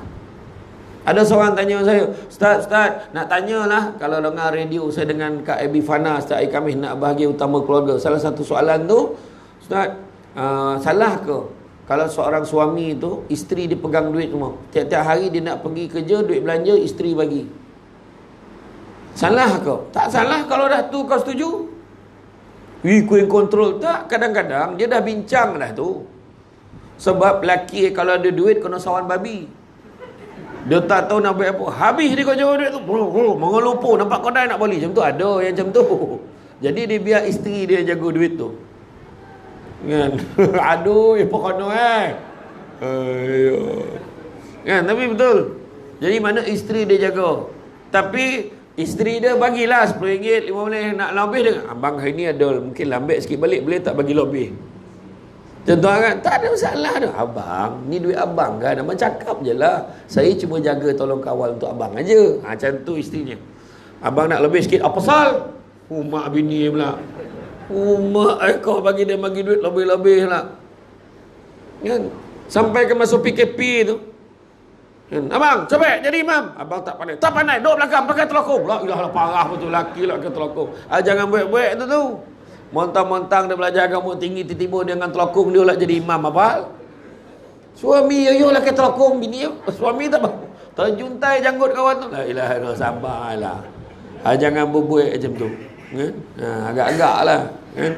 Ada seorang tanya saya, Ustaz, nak tanyalah, kalau dengar radio saya dengan Kak Abi Fana, Ustaz Khamis nak bahagia utama keluarga. Salah satu soalan tu, Ustaz, salah ke kalau seorang suami tu, isteri dia pegang duit semua. Tiap-tiap hari dia nak pergi kerja, duit belanja, isteri bagi. Salah ke? Tak salah kalau dah tu kau setuju. Ku yang kontrol. Tak, kadang-kadang dia dah bincang dah tu. Sebab lelaki kalau ada duit kena sawan babi. Dia tak tahu nak buat apa. Habis dia kau jawab duit tu. Mengelupu. Nampak kedai nak balik. Macam tu ada yang macam tu. Jadi dia biar isteri dia jaga duit tu. Kan? Aduh, apa kena kan? Tapi betul. Jadi mana isteri dia jaga. Tapi isteri dia bagilah RM10, RM15 nak lebih dia. Abang hari ni ada mungkin lambat sikit balik. Boleh tak bagi lebih? Contoh kan, tak ada masalah tu. Abang, ni duit abang kan. Abang cakap je lah. Saya cuma jaga tolong kawal untuk abang aja. Macam tu isterinya. Abang nak lebih sikit, apa pasal? Mak bini pula. Mak kau bagi duit lebih-lebih lah. Kan? Sampai ke masuk PKP tu. Kan? Abang, coba jadi imam. Abang tak pandai. Tak pandai, duduk belakang pakai telokong. La ilah, parah betul laki lah pakai telokong. Jangan buat-buat tu. Montang-montang dia belajar agama tinggi, tiba-tiba dia dengan telokong dia lah jadi imam apa? Suami yo lah pakai telokong bini yo. Suami tak apa. Terjuntai janggut kawan tu. La ilaha illallah, sabarlah. Jangan berbuat macam tu. Kan? Agak-agak lah. Kan?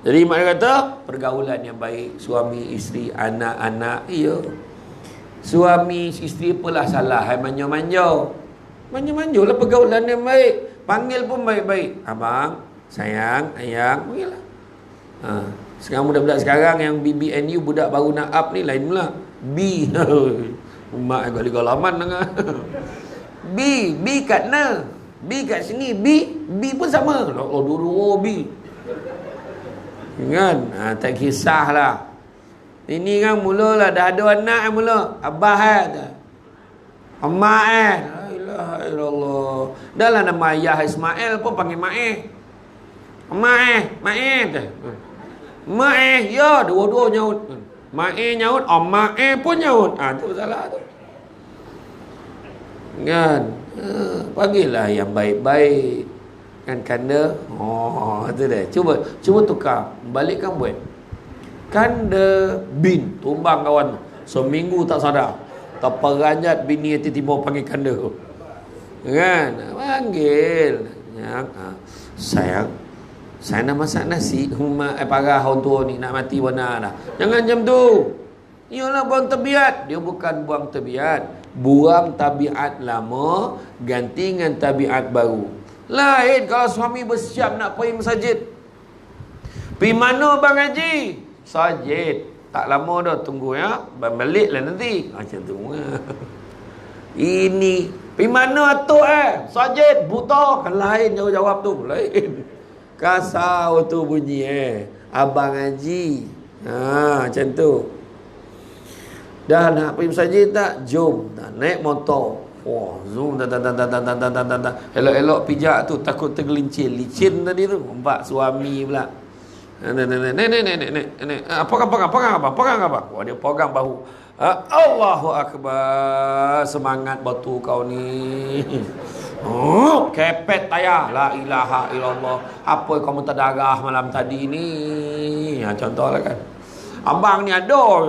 Jadi mak dia kata, pergaulan yang baik, suami, isteri, anak-anak, ya. Suami, isteri apalah salah, manja-manja. Manja-manja lah pergaulan yang baik. Panggil pun baik-baik. Abang, sayang, ayang, panggil lah. Sekarang budak-budak sekarang yang BBNU, budak baru nak up ni, lain pula. B. Mak agak liga laman dengar. B kat na. B kat sini, B pun sama. Dua-dua B. Kan? Tak kisahlah. Ini kan mulalah dah ada anak mula. Abah Amak La ilaha illallah. Dah lah nama ayah Ismail pun panggil Mak Mak ya, dua-dua nyaut. Mak nyaut, Mak pun nyaut. Tu salah tu. Kan? Panggillah yang baik-baik. Kan kanda, tu dah. Cuba tukar, balikkan buat. Kanda bin, tumbang kawan tu. Seminggu tak sadar. Terperanjat bini tiba-tiba panggil kanda. Kan? Panggil. Sayang, saya nak masak nasi. Parah orang tua ni nak mati warna dah. Jangan macam tu. Ialah buang tabiat. Dia bukan buang tabiat. Buang tabiat lama, ganti dengan tabiat baru. Lain kalau suami bersiap nak pergi masjid. Pergi mana Bang Haji? Masjid. Tak lama dah, tunggu ya. Balik lah nanti. Macam tu. Ini. Pergi mana atuk Masjid. Buta. Kan lain jawab tu. Lain. Kasar tu bunyi Abang Haji. Macam tu. Dah nak pergi masjid tak? Jom. Naik motor. Zoom elok-elok pijak tu, takut tergelincir. Licin tadi tu. Nampak suami pula. Nek. Pegang apa? Dia pegang bahu. Allahu Akbar. Semangat batu kau ni. Kepet tayar. La ilaha illallah. Apa kamu terdarah malam tadi ni? Contohlah kan. Abang ni ada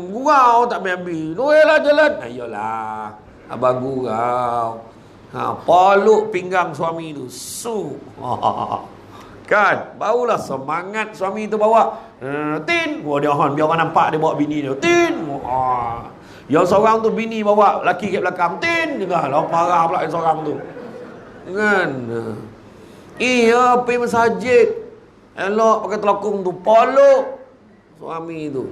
gurau tak habis. Lah jalan. Ayolah. Abang gurau. Paluk pinggang suami tu. Kan? Barulah semangat suami tu bawa. Tin. Dia biar orang nampak dia bawa bini dia. Tin. Yang seorang tu bini bawa laki kat belakang. Tin. Juga lah. Parah pula yang seorang tu. Kan? Iya, pergi masjid. Elok pakai telokong tu. Paluk suami tu.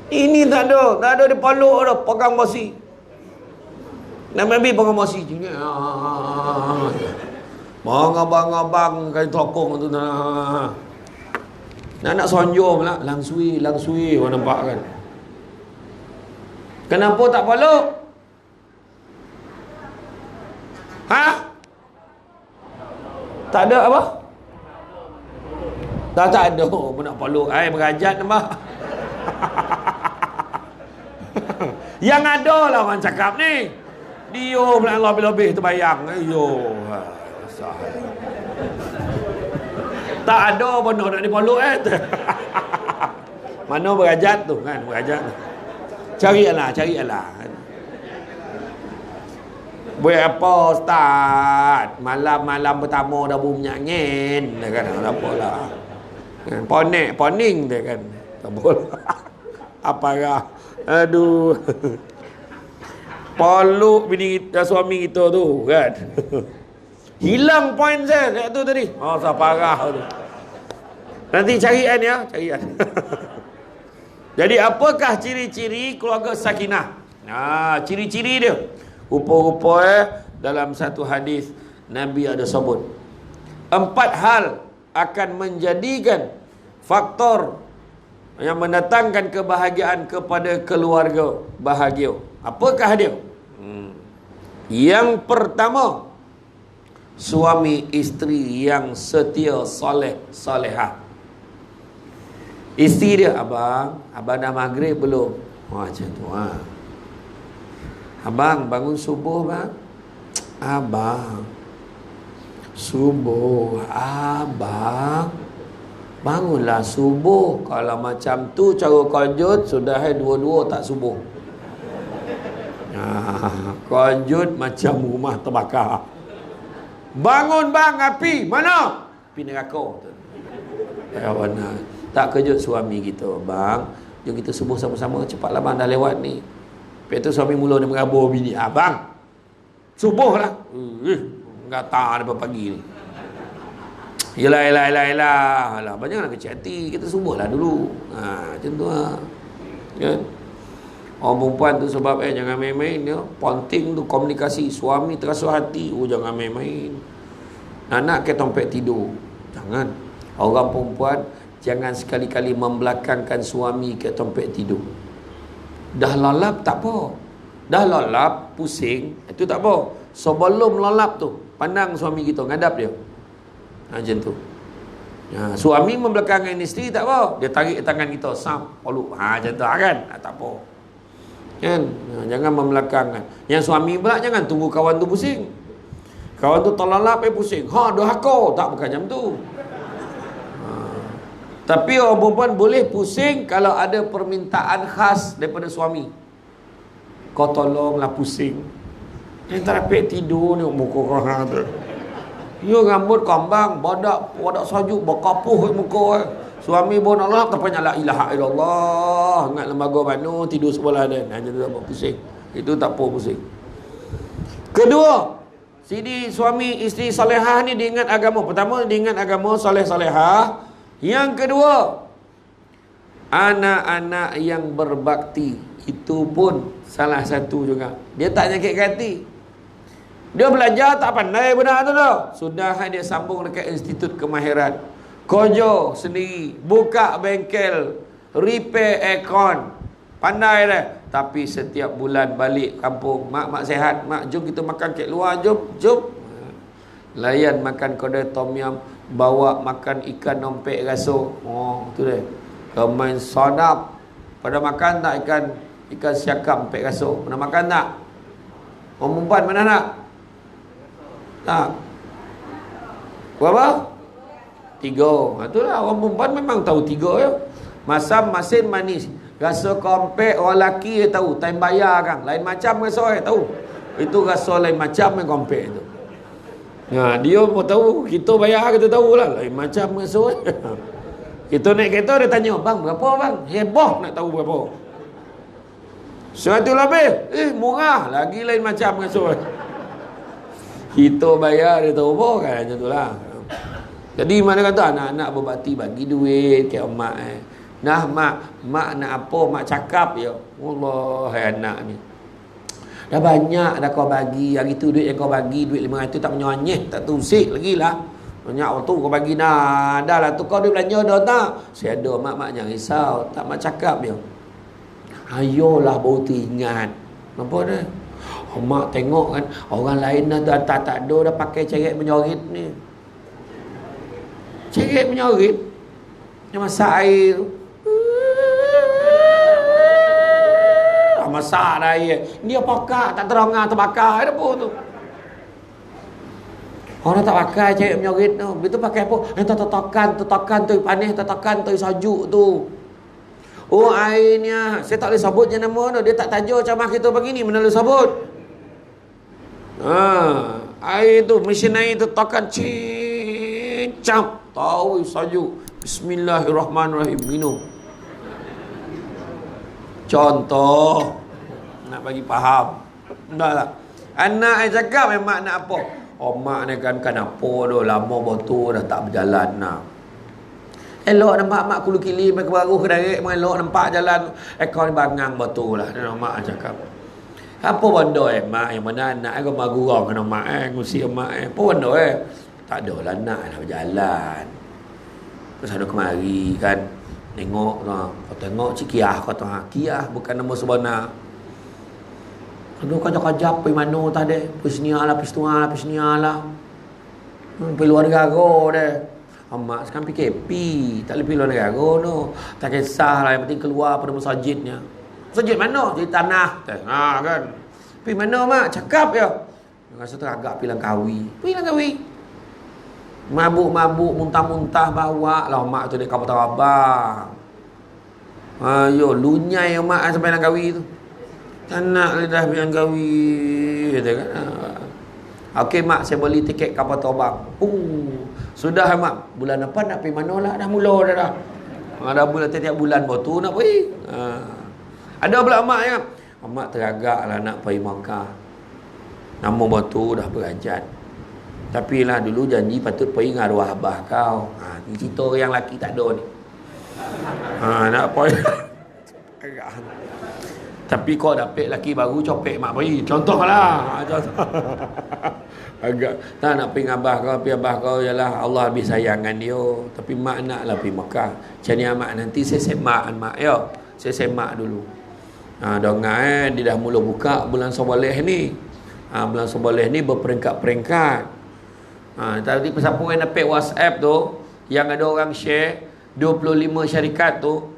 Ini tak ada dia paluk dah. Pegang basi. Nak ambil pegang basi. Abang kain telokong tu. Nak sonjol pula. Langsui. Orang nampak kan. Kenapa tak paluk? Tak ada apa? Tak ada pun nak paluk. Berajat nampak. Yang ada lah orang cakap ni. Dia pula lebih-lebih terbayang. Tak ada pun nak dipaluk Mana berajat tu kan? Berajat tu. Cari Allah. Buat apa Ustaz? Malam-malam pertama dah bunyi angin. Dia kan apa lah. Poning dia kan. Tak boleh. Apakah? Aduh. Paluk bini suami kita tu kan. Hilang poin saya kat tu tadi. Parah tu. Nanti carian ya, carian. Jadi apakah ciri-ciri keluarga sakinah? Ciri-ciri dia. Rupa-rupa dalam satu hadis Nabi ada sebut 4 hal akan menjadikan faktor yang mendatangkan kebahagiaan kepada keluarga bahagia. Apakah dia? Yang pertama, suami isteri yang setia, soleh, solehah. Isteri dia, abang dah maghrib belum? Macam tu Abang bangun subuh bang. Abang subuh. Abang bangunlah subuh. Kalau macam tu cara kajut, sudah dua-dua tak subuh. Kajut macam rumah terbakar. Bangun bang, api mana? Api neraka tu. Mana? Tak kejut suami kita. Bang, jom kita subuh sama-sama. Cepatlah bang, dah lewat ni. Lepas tu suami mula dia mengabur bini. Bang, subuh lah. Enggak tak ada pagi ni. Yelah. Alah, janganlah kecil hati. Kita subuh lah dulu. Macam tu lah. Kan? Orang perempuan tu sebab jangan main-main dia. Penting tu komunikasi. Suami terasa hati. Jangan main-main. Anak ke tompet tidur. Jangan. Orang perempuan jangan sekali-kali membelakangkan suami ke tompet tidur. Dah lalap tak apa. Dah lalap, pusing, itu tak apa. Sebelum lalap tu, pandang suami kita, ngadap dia. Macam tu. Suami membelakangkan isteri tak apa. Dia tarik tangan kita, sam, poluk. Macam tu kan? Tak apa. Kan? Jangan membelakangkan. Yang suami pula jangan tunggu kawan tu pusing. Kawan tu terlalap pusing. Dah aku. Tak, bukan macam tu. Tapi orang perempuan boleh pusing kalau ada permintaan khas daripada suami. Kau tolonglah pusing. Yang terapik tidur ni muka kau tu. Ya rambut kambang, badak sajuk berkapuh muka. Suami pun nak lap tapi la ilaha illallah. Ingat lembaga mana tidur sebelah dia. Hanya tu tak pusing. Itu tak apa pusing. Kedua, sini suami isteri solehah ni dia ingat agama. Pertama dia ingat agama, soleh-solehah. Yang kedua, anak-anak yang berbakti. Itu pun salah satu juga. Dia tak nyakit hati. Dia belajar tak pandai benar tu tau. Sudah dia sambung dekat institut kemahiran. Kerja sendiri, buka bengkel, repair aircon. Pandai dah. Tapi setiap bulan balik kampung, mak sihat, mak jom kita makan kat luar, jom. Layan makan kedai tom yum, bawa makan ikan nompek raso. Tu dia. Kau main sadap. Pada makan tak ikan siakap nompek raso? Pernah makan tak? Orang perempuan mana nak? Tak. Berapa? 3. Itulah orang perempuan memang tahu 3 ya. Masam masin manis. Rasa kompek orang lelaki dia tahu. Time bayar kan. Lain macam rasa tahu. Itu rasa lain macam yang kompek itu. Dia pun tahu. Kita bayar kita tahu lah. Lain macam rasa. Kita naik kereta dia tanya, bang berapa bang? Heboh nak tahu berapa. 100 lebih. Murah. Lagi lain macam rasa. Kita bayar dia tahu apa kan. Macam tu lah. Jadi mana kata anak-anak berbakti bagi duit ke mak Nah mak nak apa mak cakap ya. Allah anak ni. Dah banyak dah kau bagi. Hari tu duit yang kau bagi duit 500 tak menyonyeh, tak tusik lagi lah. Banyak waktu kau bagi dah. Dah lah tu kau duit belanja dah tak? Saya ada mak jangan risau. Tak mak cakap dia. Ayolah baru teringat. Nampak dah? Mak tengok kan orang lain dah tak ada dah pakai ceret menyorit ni. Ceret menyorit. Dia masak air tu. Masak dah air. Dia pakar tak terangah terbakar ada apa tu. Orang tak pakai ceret menyorit tu. Begitu pakai apa? Tetakan tu panis, tetakan tu sajuk tu. Oh airnya saya tak boleh sebut je nama tu. Dia tak tajuk macam kita begini mana boleh sebut. Air tu mesin air tu tekan cicap tahu sajuk. Bismillahirrahmanirrahim minum. Contoh nak bagi faham. Dah lah. Anak yang cakap memang nak apa? Mak ni kan apa dah lama betul dah tak berjalan nak. Elok nampak mak kulu kili mai baru ke darat elok nampak jalan ekor bangang betul lah. Mak cakap. Apa benda mak yang mana anak kau mak gurau kena mak ngusi mak apa benda tak adalah nak berjalan. Pasal ada kemari kan. Tengok tu. Kau tengok cik Kiah kau tu. Kiah bukan nama sebenar. Aduh kajak-kajak pergi mana tadi. Pergi sini lah, pergi setengah lah, pergi sini lah. Pergi luar negara dia. Mak sekarang PKP. Tak boleh pergi luar negara tu. Tak kisah lah. Yang penting keluar pada masjidnya. Masjid mana? Jadi tanah. Kan. Pergi mana mak? Cakap je. Rasa teragak pergi Langkawi. Pergi Langkawi. Mabuk-mabuk, muntah-muntah bawa lah mak tu dia kapal abang. Ayo, lunyai mak sampai Langkawi tu. Tak nak lidah pergi Langkawi. Kata kan. Okey mak, saya beli tiket kapal abang. Sudah mak. Bulan depan nak pergi mana lah? Dah mula dah. Dah bulan tiap-tiap bulan baru tu nak pergi. Ada pula mak ya. Mak teragak lah nak pergi Makkah. Nama batu dah berajat. Tapi lah dulu janji patut pergi dengan arwah abah kau. Ni cerita yang lelaki tak ada ni. Nak pergi. Tapi kau dapat lelaki baru copek mak pergi. Contohlah. Agak tak nak pergi dengan abah kau. Pergi abah kau ialah Allah lebih sayangkan dia. Tapi mak naklah pergi Makkah. Macam ni mak nanti saya semak mak ya. Saya semak dulu. Dia dah mula buka bulan Sabaleh ni. Bulan Sabaleh ni berperingkat-peringkat. Tadi siapa yang dapat WhatsApp tu yang ada orang share 25 syarikat tu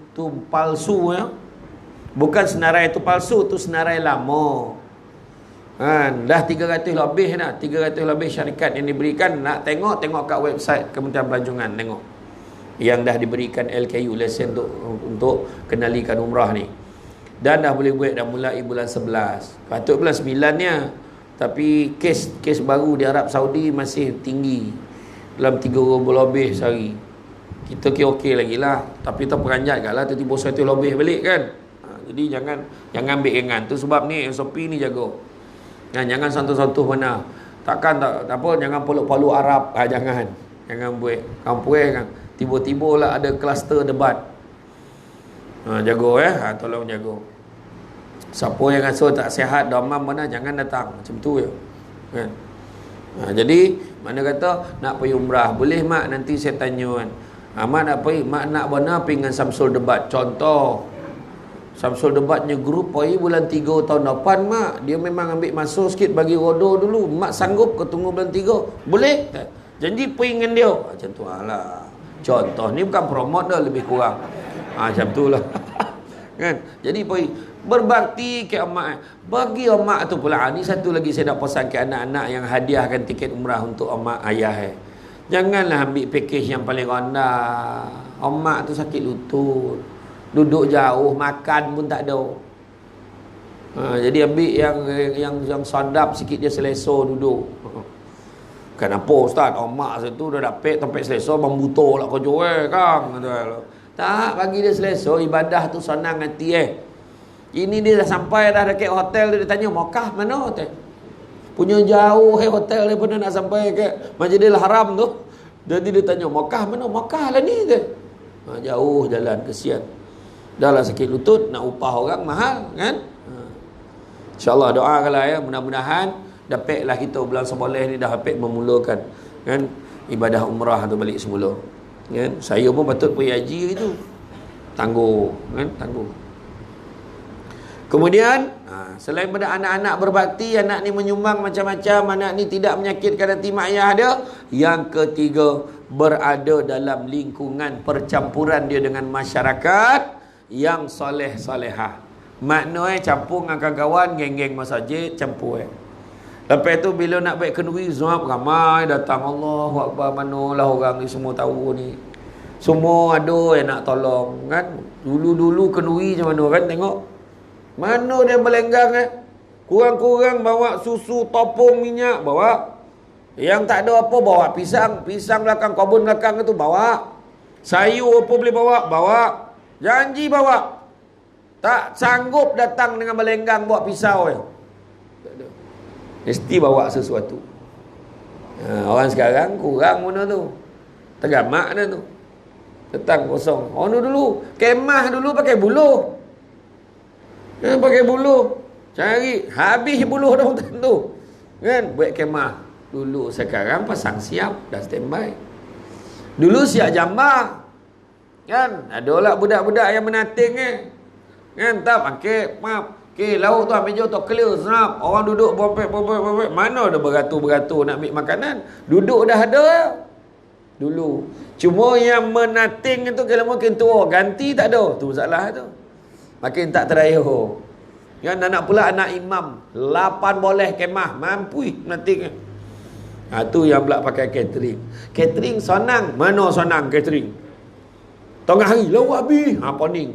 palsu ya. Bukan senarai tu palsu, tu senarai lama. Dah 300 lebih dah, 300 lebih syarikat yang diberikan. Nak tengok kat website Kementerian Pelancongan tengok. Yang dah diberikan LKU lesen untuk kenalikan umrah ni. Dan dah boleh buat dah mulai bulan 11. Patut bulan 9-nya. Tapi kes baru di Arab Saudi masih tinggi. Dalam 3,000 lebih sehari. Kita kira okey lagi lah. Tapi kita peranjat kat lah. Tiba-tiba 100 lebih balik kan. Jadi jangan ambil ringan. Tu sebab ni SOP ni jaga. Jangan santuh-santuh mana. Takkan tak apa. Jangan peluk-peluk Arab. Jangan buat kampung kan. Tiba-tiba lah ada kluster debat. Jaga tolong jaga. Siapa yang rasa tak sihat demam mana jangan datang. Macam tu je kan. Jadi mana kata nak pergi umrah boleh mak, nanti saya tanya kan. Mak nak pergi, mak nak benar pergi dengan Samsul Debat. Contoh Samsul Debatnya grup pergi bulan 3 tahun depan mak. Dia memang ambil masa sikit bagi rodo dulu. Mak sanggup ke tunggu bulan 3? Boleh tak? Janji pergi dengan dia. Macam tu lah. Contoh ni bukan promote dah, lebih kurang. Macam tu lah. Kan? Jadi pergi berbakti ke mak. Bagi mak tu pula. Ni satu lagi saya nak pesan ke anak-anak yang hadiahkan tiket umrah untuk mak ayah. Janganlah ambil package yang paling rendah. Mak tu sakit lutut. Duduk jauh, makan pun tak ada. Jadi ambil yang sadap sikit dia selesa duduk. Kenapa ustaz? Mak situ dah dapat tempat selesa membutuh lah kerja kang. Tak, bagi dia selesa. Ibadah tu senang hati Ini dia dah sampai dah dekat hotel. Dia tanya, Makkah mana hotel? Punya jauh hotel daripada nak sampai ke Masjidil Haram tu. Jadi dia tanya, Makkah mana? Makkah lah ni ke? Jauh jalan, kesian. Dah lah sakit lutut, nak upah orang mahal kan? InsyaAllah doakanlah ya. Mudah-mudahan dapatlah kita bulan Sabaleh ni dah dapat memulakan kan ibadah umrah tu balik semula. Kan? Saya pun patut pergi haji itu. Tangguh kan? Tangguh. Kemudian selain pada anak-anak berbakti, anak ni menyumbang macam-macam, anak ni tidak menyakitkan hati mak ayah dia. Yang ketiga, berada dalam lingkungan percampuran dia dengan masyarakat yang soleh-solehah. Maknanya campur dengan kawan-kawan, geng-geng masjid, campur Lepas tu bila nak baik kenduri, zuhab ramai datang. Allahu Akbar, manalah orang ni semua tahu ni. Semua ada yang nak tolong kan. Dulu-dulu kenduri macam mana kan, tengok. Mana dia berlenggang kurang-kurang bawa susu, topung minyak bawa. Yang tak ada apa bawa pisang belakang, kebun belakang itu bawa. Sayur apa boleh bawa. Janji bawa. Tak sanggup datang dengan berlenggang bawa pisau Tak ada. Mesti bawa sesuatu. Orang sekarang kurang mana tu. Tergamak dah tu. Datang kosong. Orang dulu kemah dulu pakai buluh. Pakai buluh. Cari habis buluh dah hutan tu. Kan buat kemah. Dulu sekarang pasang siap dah standby. Dulu siap jambar. Kan? Adalah budak-budak yang menating kan? Tak pakai, maaf. Okey, lauk tu ambil jauh tu clear, senap. Orang duduk bompek. Mana ada beratur-beratur nak ambil makanan? Duduk dah ada dulu. Cuma yang menating itu kalau makin tua, ganti tak ada. Tu masalah tu. Makin tak terayo. Kan anak pula anak imam. 8 boleh kemah, mampu menating. Tu yang pula pakai catering. Catering senang. Mana senang catering? Tengah hari lauk habis. Poning.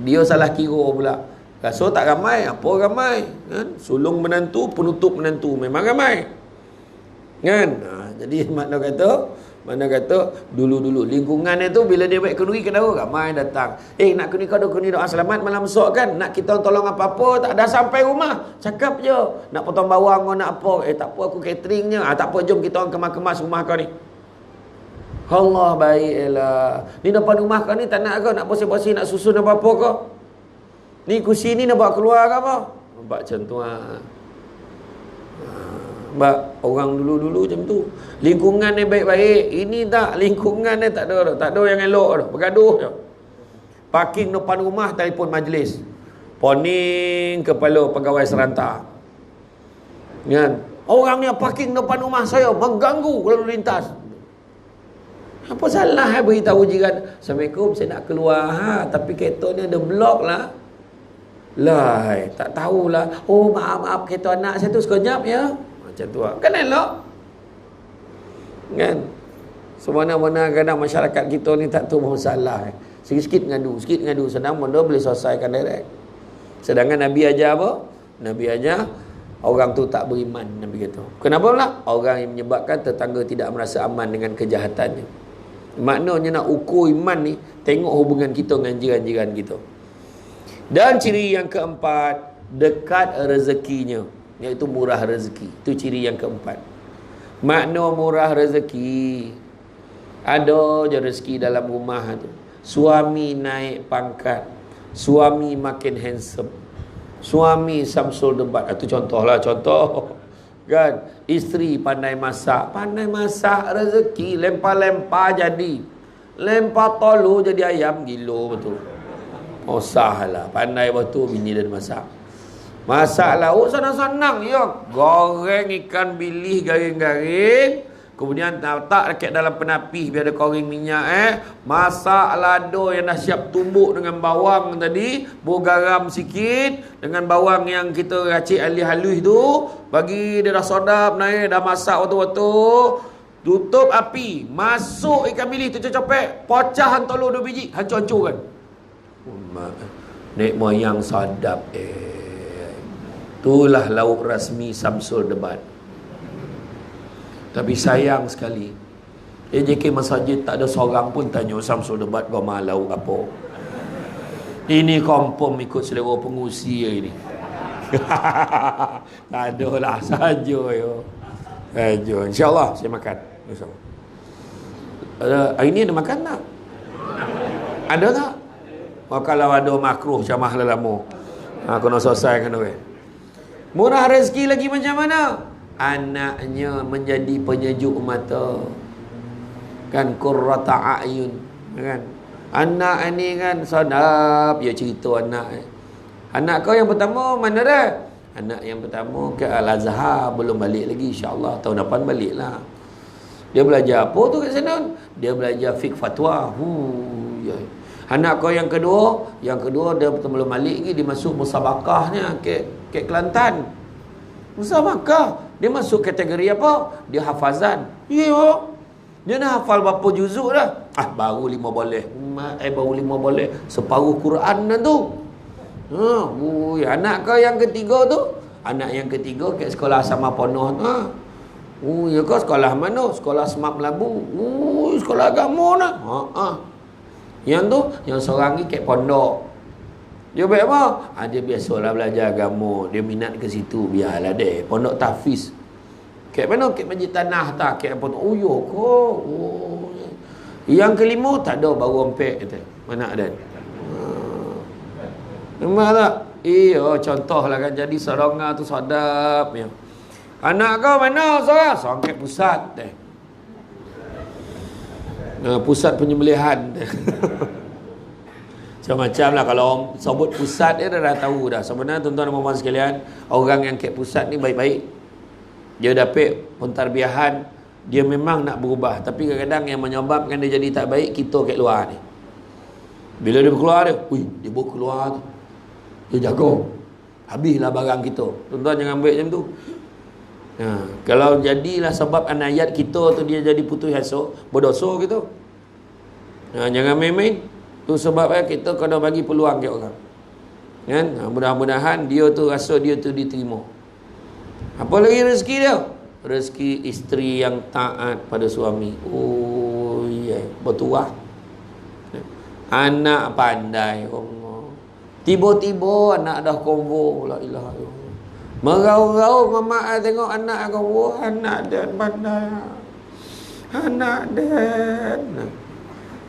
Dia salah kira pula. Rasa tak ramai, apa ramai? Kan? Sulung menantu, penutup menantu. Memang ramai. Kan? Jadi mana kata dulu-dulu lingkungan itu bila dia baik kenduri kedua ramai datang. Nak kenduri doa selamat malam esok kan? Nak kita tolong apa-apa, tak dah sampai rumah. Cakap je. Nak potong bawang kau nak apa? Tak apa aku cateringnya. Tak apa jom kita orang kemas-kemas rumah kau ni. Allah baiklah. Ni depan rumah kau ni tak nak kau nak bersih-bersih nak susun apa-apa kau. Ni kursi ni nak bawa keluar ke apa? Nampak macam tu Mbak, orang dulu-dulu macam tu. Lingkungan ni baik-baik. Ini tak, lingkungan ni tak ada dah. Tak ada yang elok dah. Bergaduh je. Parking depan rumah, telefon majlis. Poning kepala pegawai serentak. Kan? Orang ni parking depan rumah saya mengganggu lalu lintas. Apa salah beritahu jiran, Assalamualaikum saya nak keluar tapi kereta ni ada blok lah. Tak tahulah. Oh maaf kereta anak saya tu sekejap ya. Macam tu kan elok. Kan? Semana-mana kadang masyarakat kita ni tak tahu masalah. Sikit-sikit ngadu, senang benda boleh selesaikan direct. Sedangkan Nabi ajar apa? Nabi ajar orang tu tak beriman. Nabi kata. Kenapa pula? Orang yang menyebabkan tetangga tidak merasa aman dengan kejahatannya. Maknanya nak ukur iman ni, tengok hubungan kita dengan jiran-jiran kita. Dan ciri yang keempat, dekat rezekinya, iaitu murah rezeki. Itu ciri yang keempat. Makna murah rezeki, ada je rezeki dalam rumah tu. Suami naik pangkat, suami makin handsome, suami Samsul debat. Itu contoh. Kan? Isteri pandai masak rezeki, lempar-lempar jadi. Lempar tolu jadi ayam, gila betul. Sahlah, pandai betul bini dan masak. Masak lauk senang-senang ya. Goreng ikan bilis garing-garing, kemudian letak dekat dalam penapis biar ada koreng minyak. Masak lado yang dah siap tumbuk dengan bawang tadi, bau garam sikit, dengan bawang yang kita racik halus-halus tu, bagi dia dah sedap naik, dah masak betul-betul. Tutup api, masuk ikan bilis tu copek, pecah hantar 2 biji, hancur-hancur kan. Nek moyang sedap. Itulah lauk rasmi Samsul debat. Tapi sayang sekali, AJK Masjid tak ada seorang pun tanya Samsul debat kau malau apa. Ini confirm ikut selera pengusi ini. Tak ada lah saja yo. InsyaAllah saya makan. InsyaAllah. Hari ni ada makan tak? Ada tak? Kalau ada makruh camah lelama. Kena selesai kan orang. Murah rezeki lagi macam mana? Anaknya menjadi penyejuk mata. Kan qurrata a'yun. Kan? Anak ni kan sedap. Ya cerita anak. Anak kau yang pertama mana dah? Anak yang pertama ke Al-Azhar, belum balik lagi, insya-Allah tahun depan baliklah. Dia belajar apa tu kat sana? Dia belajar fiqh fatwa. Ya. Anak kau yang kedua dia belum balik lagi, dia masuk musabaqahnya ke Kelantan. Musabaqah, dia masuk kategori apa? Dia hafazan. Ya. Dia dah hafal berapa juzuk dah? Baru 5 boleh. Baru 5 boleh. Separuh Quran dah tu. Anak kau yang ketiga tu? Anak yang ketiga kat sekolah Sama Ponoh tu. Ya kau sekolah mana? Sekolah Semak Melabu. Sekolah agama dah. Yang tu, yang seorang ni kat pondok. Dia baik apa? Dia biasalah belajar agama. Dia minat ke situ. Biarlah deh. Pondok Tahfiz. Kat mana? Kat Masjid Tanah tak? Kat pondok. Ya kau. Yang kelima, tak ada baru empek kata. Mana ada? Memang tak? Contoh lah kan. Jadi seronga tu sedap. Ya. Anak kau mana seorang? Seorang kat pusat. Pusat penyembelihan. Macam-macam lah. Kalau orang sebut pusat dia dah tahu dah. Sebenarnya tuan-tuan dan puan sekalian, orang yang kat pusat ni baik-baik. Dia dapat pentarbiahan, dia memang nak berubah. Tapi kadang-kadang yang menyebabkan dia jadi tak baik, kita kat luar ni. Bila dia keluar dia, dia baru keluar tu, dia jaga. Habislah barang kita. Tuan-tuan jangan ambil macam tu. Kalau jadilah sebab anayat kita tu dia jadi putus asa, berdosa kita. Jangan main-main. Tu sebabnya kita kena bagi peluang ke orang. Kan? Mudah-mudahan dia tu rasa dia tu diterima. Apa lagi rezeki dia? Rezeki isteri yang taat pada suami. Oh yeah, bertuah. Anak pandai, Allah. Tiba-tiba anak dah konvo, la ilaha illallah. Merau-rau mamak tengok anak konvo, anak dan pandai. Anak dan.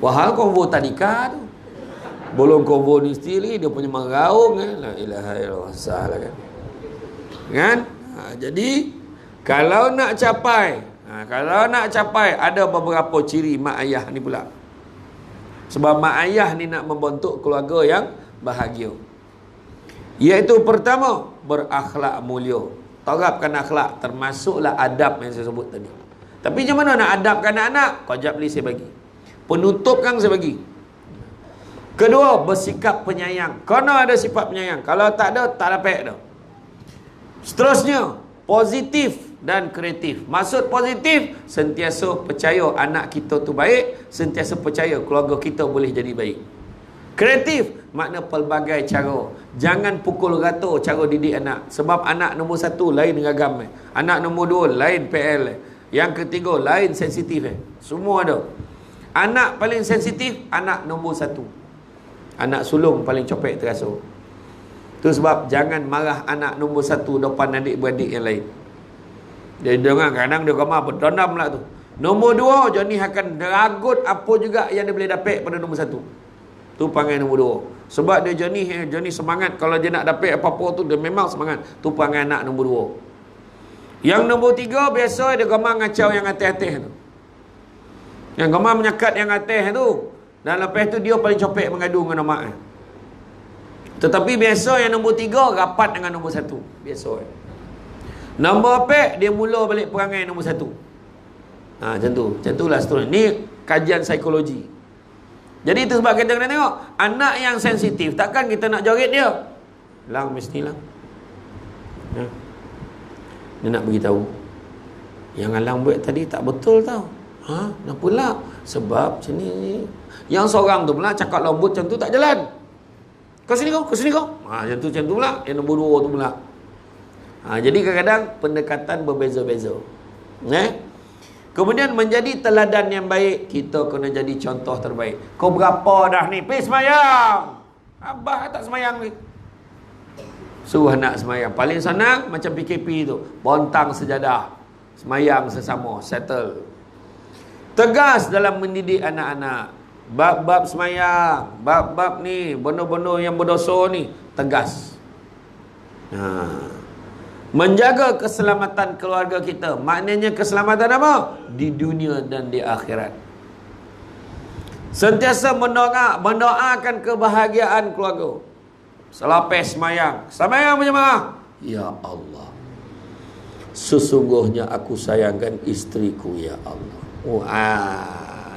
Wahal konvo tadika tu. Belum konvo ni sendiri dia punya merau kan. La ilaha illallah, salah kan. Kan? Jadi kalau nak capai ada beberapa ciri mak ayah ni pula. Sebab mak ayah ni nak membentuk keluarga yang bahagia. Iaitu pertama, berakhlak mulia. Terapkan akhlak, termasuklah adab yang saya sebut tadi. Tapi macam mana nak adabkan anak-anak? Kau jap boleh saya bagi. Penutup kan saya bagi. Kedua, bersikap penyayang. Kena ada sifat penyayang. Kalau tak ada, tak dapat dah. Seterusnya, positif dan kreatif. Maksud positif, sentiasa percaya anak kita tu baik, sentiasa percaya keluarga kita boleh jadi baik. Kreatif, makna pelbagai cara. Jangan pukul rata cara didik anak. Sebab anak nombor 1 lain ragam. Anak nombor 2 lain PL. Yang ketiga lain sensitif. Semua ada. Anak paling sensitif, anak nombor 1. Anak sulung paling copek terasa. Itu sebab jangan marah anak nombor 1 depan adik-beradik yang lain. Dia dengar kadang dia gamar berdendam lah tu. Nombor 2, Johnny akan deragut apa juga yang dia boleh dapat pada nombor 1. Tu panggil nombor 2. Sebab dia Johnny semangat. Kalau dia nak dapat apa-apa tu, dia memang semangat. Tu panggil anak nombor 2. Yang nombor 3, biasa dia gamar ngacau yang atas-atas tu. Yang gamar menyekat yang atas tu. Dan lepas tu dia paling copek mengadu dengan mak. Tetapi biasa yang nombor 3 rapat dengan nombor 1. Biasa. Nombor 4 dia mula balik perangai nombor 1. Macam tu. Macam itulah seterusnya. Ni kajian psikologi. Jadi itu sebab kita kena tengok anak yang sensitif, takkan kita nak joget dia. Lang mestilah. Dia nak beritahu. Yang Alang buat tadi tak betul tau. Kenapa pula? Sebab macam ni. Yang seorang tu pula cakap lembut macam tu tak jalan. Kau sini kau. Macam tu pula. Yang nombor 2 tu pula. Jadi kadang-kadang pendekatan berbeza-beza. Kemudian menjadi teladan yang baik, kita kena jadi contoh terbaik. Kau berapa dah ni? Pergi semayang. Abah tak semayang ni. Suruh anak semayang. Paling senang macam PKP tu. Bontang sejadah. Semayang sesama. Settle. Tegas dalam mendidik anak-anak. Bab-bab semayang. Bab-bab ni. Benda-benda yang berdosa ni. Tegas. Menjaga keselamatan keluarga kita. Maknanya keselamatan apa? Di dunia dan di akhirat. Sentiasa mendoakan kebahagiaan keluarga. Selepas semayang. Semayang macam mana? Ya Allah, sesungguhnya aku sayangkan istriku, ya Allah.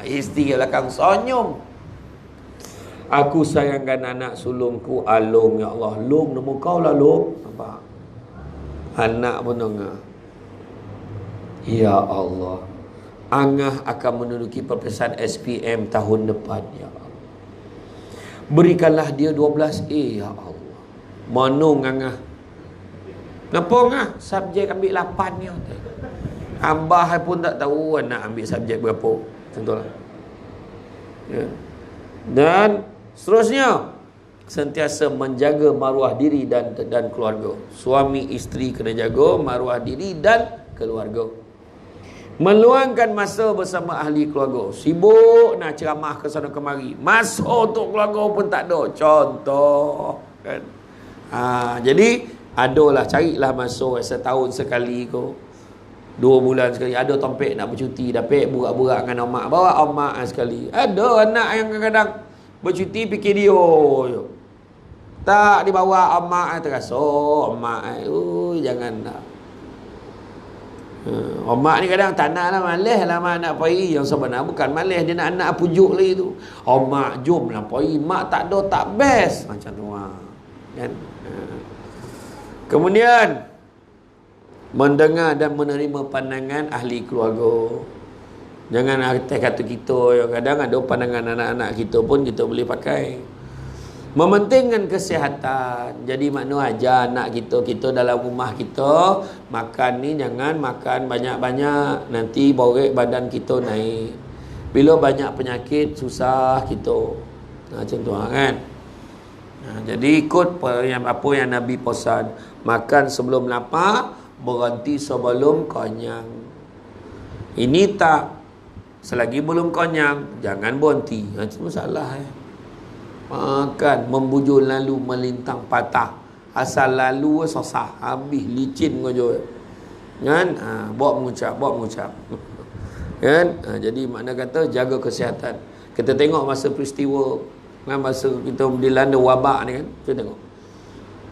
Isteri belakang sonyong. Aku sayangkan anak sulungku, Alung, ya Allah. Long, nama kau lah Long. Nampak? Anak pun dengar. Ya Allah, Angah akan menduduki peperiksaan SPM tahun depan, ya Allah. Berikanlah dia 12A, ya Allah. Manung Angah. Kenapa Angah? Subjek ambil 8 ni. Abah pun tak tahu anak ambil subjek berapa. Contohlah. Ya. Dan seterusnya, sentiasa menjaga maruah diri dan keluarga. Suami isteri kena jaga maruah diri dan keluarga. Meluangkan masa bersama ahli keluarga. Sibuk nak ceramah ke sana kemari. Masa untuk keluarga pun tak ada. Contoh kan. Jadi adalah, carilah masa setahun sekali ko. 2 bulan sekali. Ada tompek nak bercuti, dapat burak-burak dengan omak, bawa omak sekali. Ada anak yang kadang-kadang bercuti fikir dia je. Tak dibawa omak terasa omak. Jangan nak. Omak ni kadang tak nak lah, malas lah mak nak pergi. Yang sebenar bukan malas, dia nak anak pujuk lagi tu. Omak jom lah pergi, mak tak ada tak best. Macam tu kan. Kemudian mendengar dan menerima pandangan ahli keluarga. Jangan atas kata kita. Kadang ada pandangan anak-anak kita pun kita boleh pakai. Mementingkan kesihatan. Jadi makna ajar anak kita dalam rumah kita, makan ni jangan makan banyak-banyak, nanti borek badan kita naik. Bila banyak penyakit susah kita. Macam tu kan. Jadi ikut apa yang Nabi pesan. Makan sebelum lapar, berhenti sebelum kenyang. Ini tak. Selagi belum kenyang, jangan berhenti. Itu masalah. Makan, membujur lalu melintang patah. Asal lalu susah, habis licin saja. Kan? Bawa mengucap. Kan? Jadi makna kata jaga kesihatan. Kita tengok masa peristiwa, masa kita dilanda wabak ni kan, kita tengok.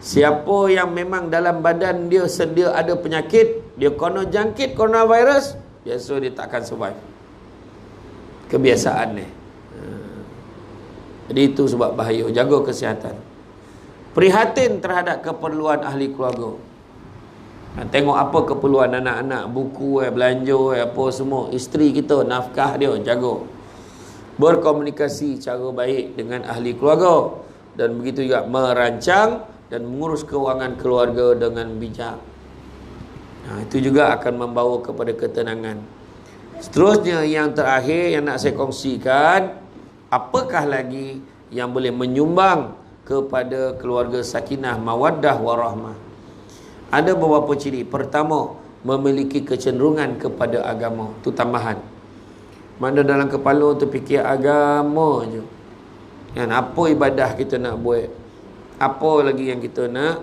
Siapa yang memang dalam badan dia sedia ada penyakit, dia kena jangkit coronavirus, biasa dia takkan survive. Kebiasaan ni. Jadi itu sebab bahaya. Jaga kesihatan. Prihatin terhadap keperluan ahli keluarga. Tengok apa keperluan anak-anak, buku, belanja, apa semua. Isteri kita, nafkah dia, jaga. Berkomunikasi cara baik dengan ahli keluarga. Dan begitu juga merancang dan mengurus kewangan keluarga dengan bijak. Itu juga akan membawa kepada ketenangan. Seterusnya yang terakhir yang nak saya kongsikan, apakah lagi yang boleh menyumbang kepada keluarga sakinah, mawaddah, warahmah? Ada beberapa ciri. Pertama, memiliki kecenderungan kepada agama. Itu tambahan. Mana dalam kepala tu fikir agama je. Kan, apa ibadah kita nak buat? Apa lagi yang kita nak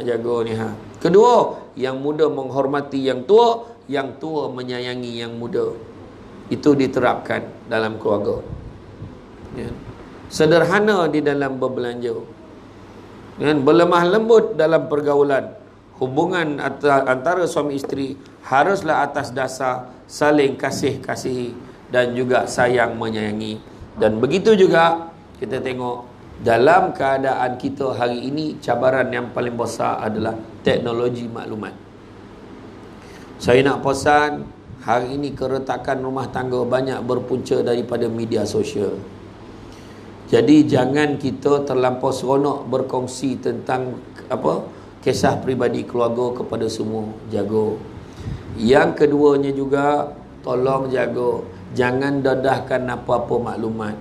jaga ni Kedua, yang muda menghormati yang tua menyayangi yang muda. Itu diterapkan dalam keluarga. Ya. Sederhana di dalam berbelanja. Ya. Berlemah lembut dalam pergaulan. Hubungan antara suami isteri haruslah atas dasar saling kasih-kasihi dan juga sayang menyayangi. Dan begitu juga kita tengok dalam keadaan kita hari ini, cabaran yang paling besar adalah teknologi maklumat. Saya nak pesan, hari ini keretakan rumah tangga banyak berpunca daripada media sosial. Jadi jangan kita terlampau seronok berkongsi tentang kisah peribadi keluarga kepada semua. Jaga. Yang keduanya juga, tolong jaga, jangan dedahkan apa-apa maklumat.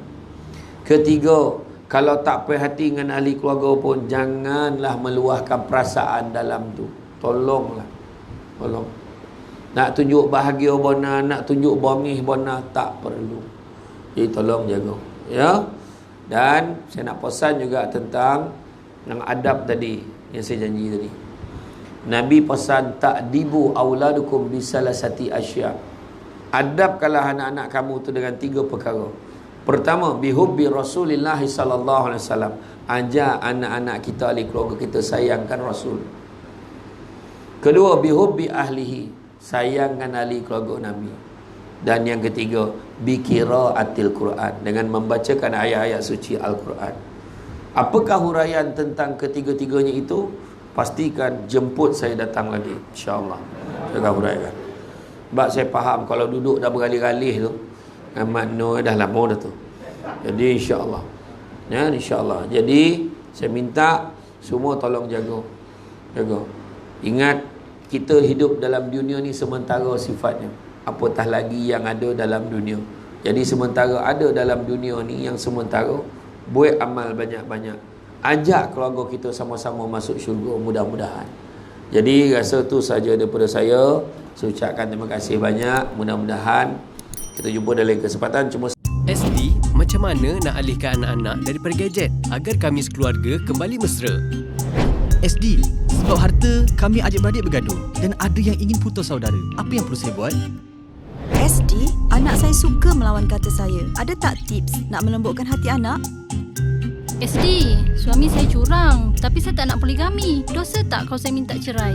Ketiga, kalau tak perhati dengan ahli keluarga pun, janganlah meluahkan perasaan dalam tu. Tolong. Nak tunjuk bahagia bona, nak tunjuk bongih bona, tak perlu. Jadi tolong jaga. Ya. Dan saya nak pesan juga tentang yang adab tadi, yang saya janji tadi. Nabi pesan, ta'dibu auladukum bisalasati asya. Adabkanlah anak-anak kamu tu dengan 3 perkara. Pertama, bihubbi Rasulillah sallallahu alaihi wasallam. Ajar anak-anak kita, ahli keluarga kita, sayangkan Rasul. Kedua, bihubbi ahlihi. Sayangkan ahli keluarga Nabi. Dan yang ketiga, biqiraatil Quran. Dengan membacakan ayat-ayat suci Al-Quran. Apakah huraian tentang ketiga-tiganya itu? Pastikan jemput saya datang lagi, insya-Allah. Saya akan huraikan. Sebab saya faham kalau duduk dah bergalih-galih tu, makna dah lama dah tu. Jadi insya-Allah. Ya, insya-Allah. Jadi saya minta semua tolong jaga. Ingat, kita hidup dalam dunia ni sementara sifatnya. Apatah lagi yang ada dalam dunia. Jadi sementara ada dalam dunia ni, yang sementara, buat amal banyak-banyak. Ajak keluarga kita sama-sama masuk syurga, mudah-mudahan. Jadi rasa tu saja daripada saya. Saya ucapkan terima kasih banyak. Mudah-mudahan kita jumpa dalam kesempatan. SD, macam mana nak alihkan anak-anak daripada gadget agar kami sekeluarga kembali mesra? SD Sebab harta, kami adik-beradik bergaduh dan ada yang ingin putus saudara. Apa yang perlu saya buat? SD, anak saya suka melawan kata saya. Ada tak tips nak melembutkan hati anak? SD, suami saya curang tapi saya tak nak poligami. Dosa tak kalau saya minta cerai?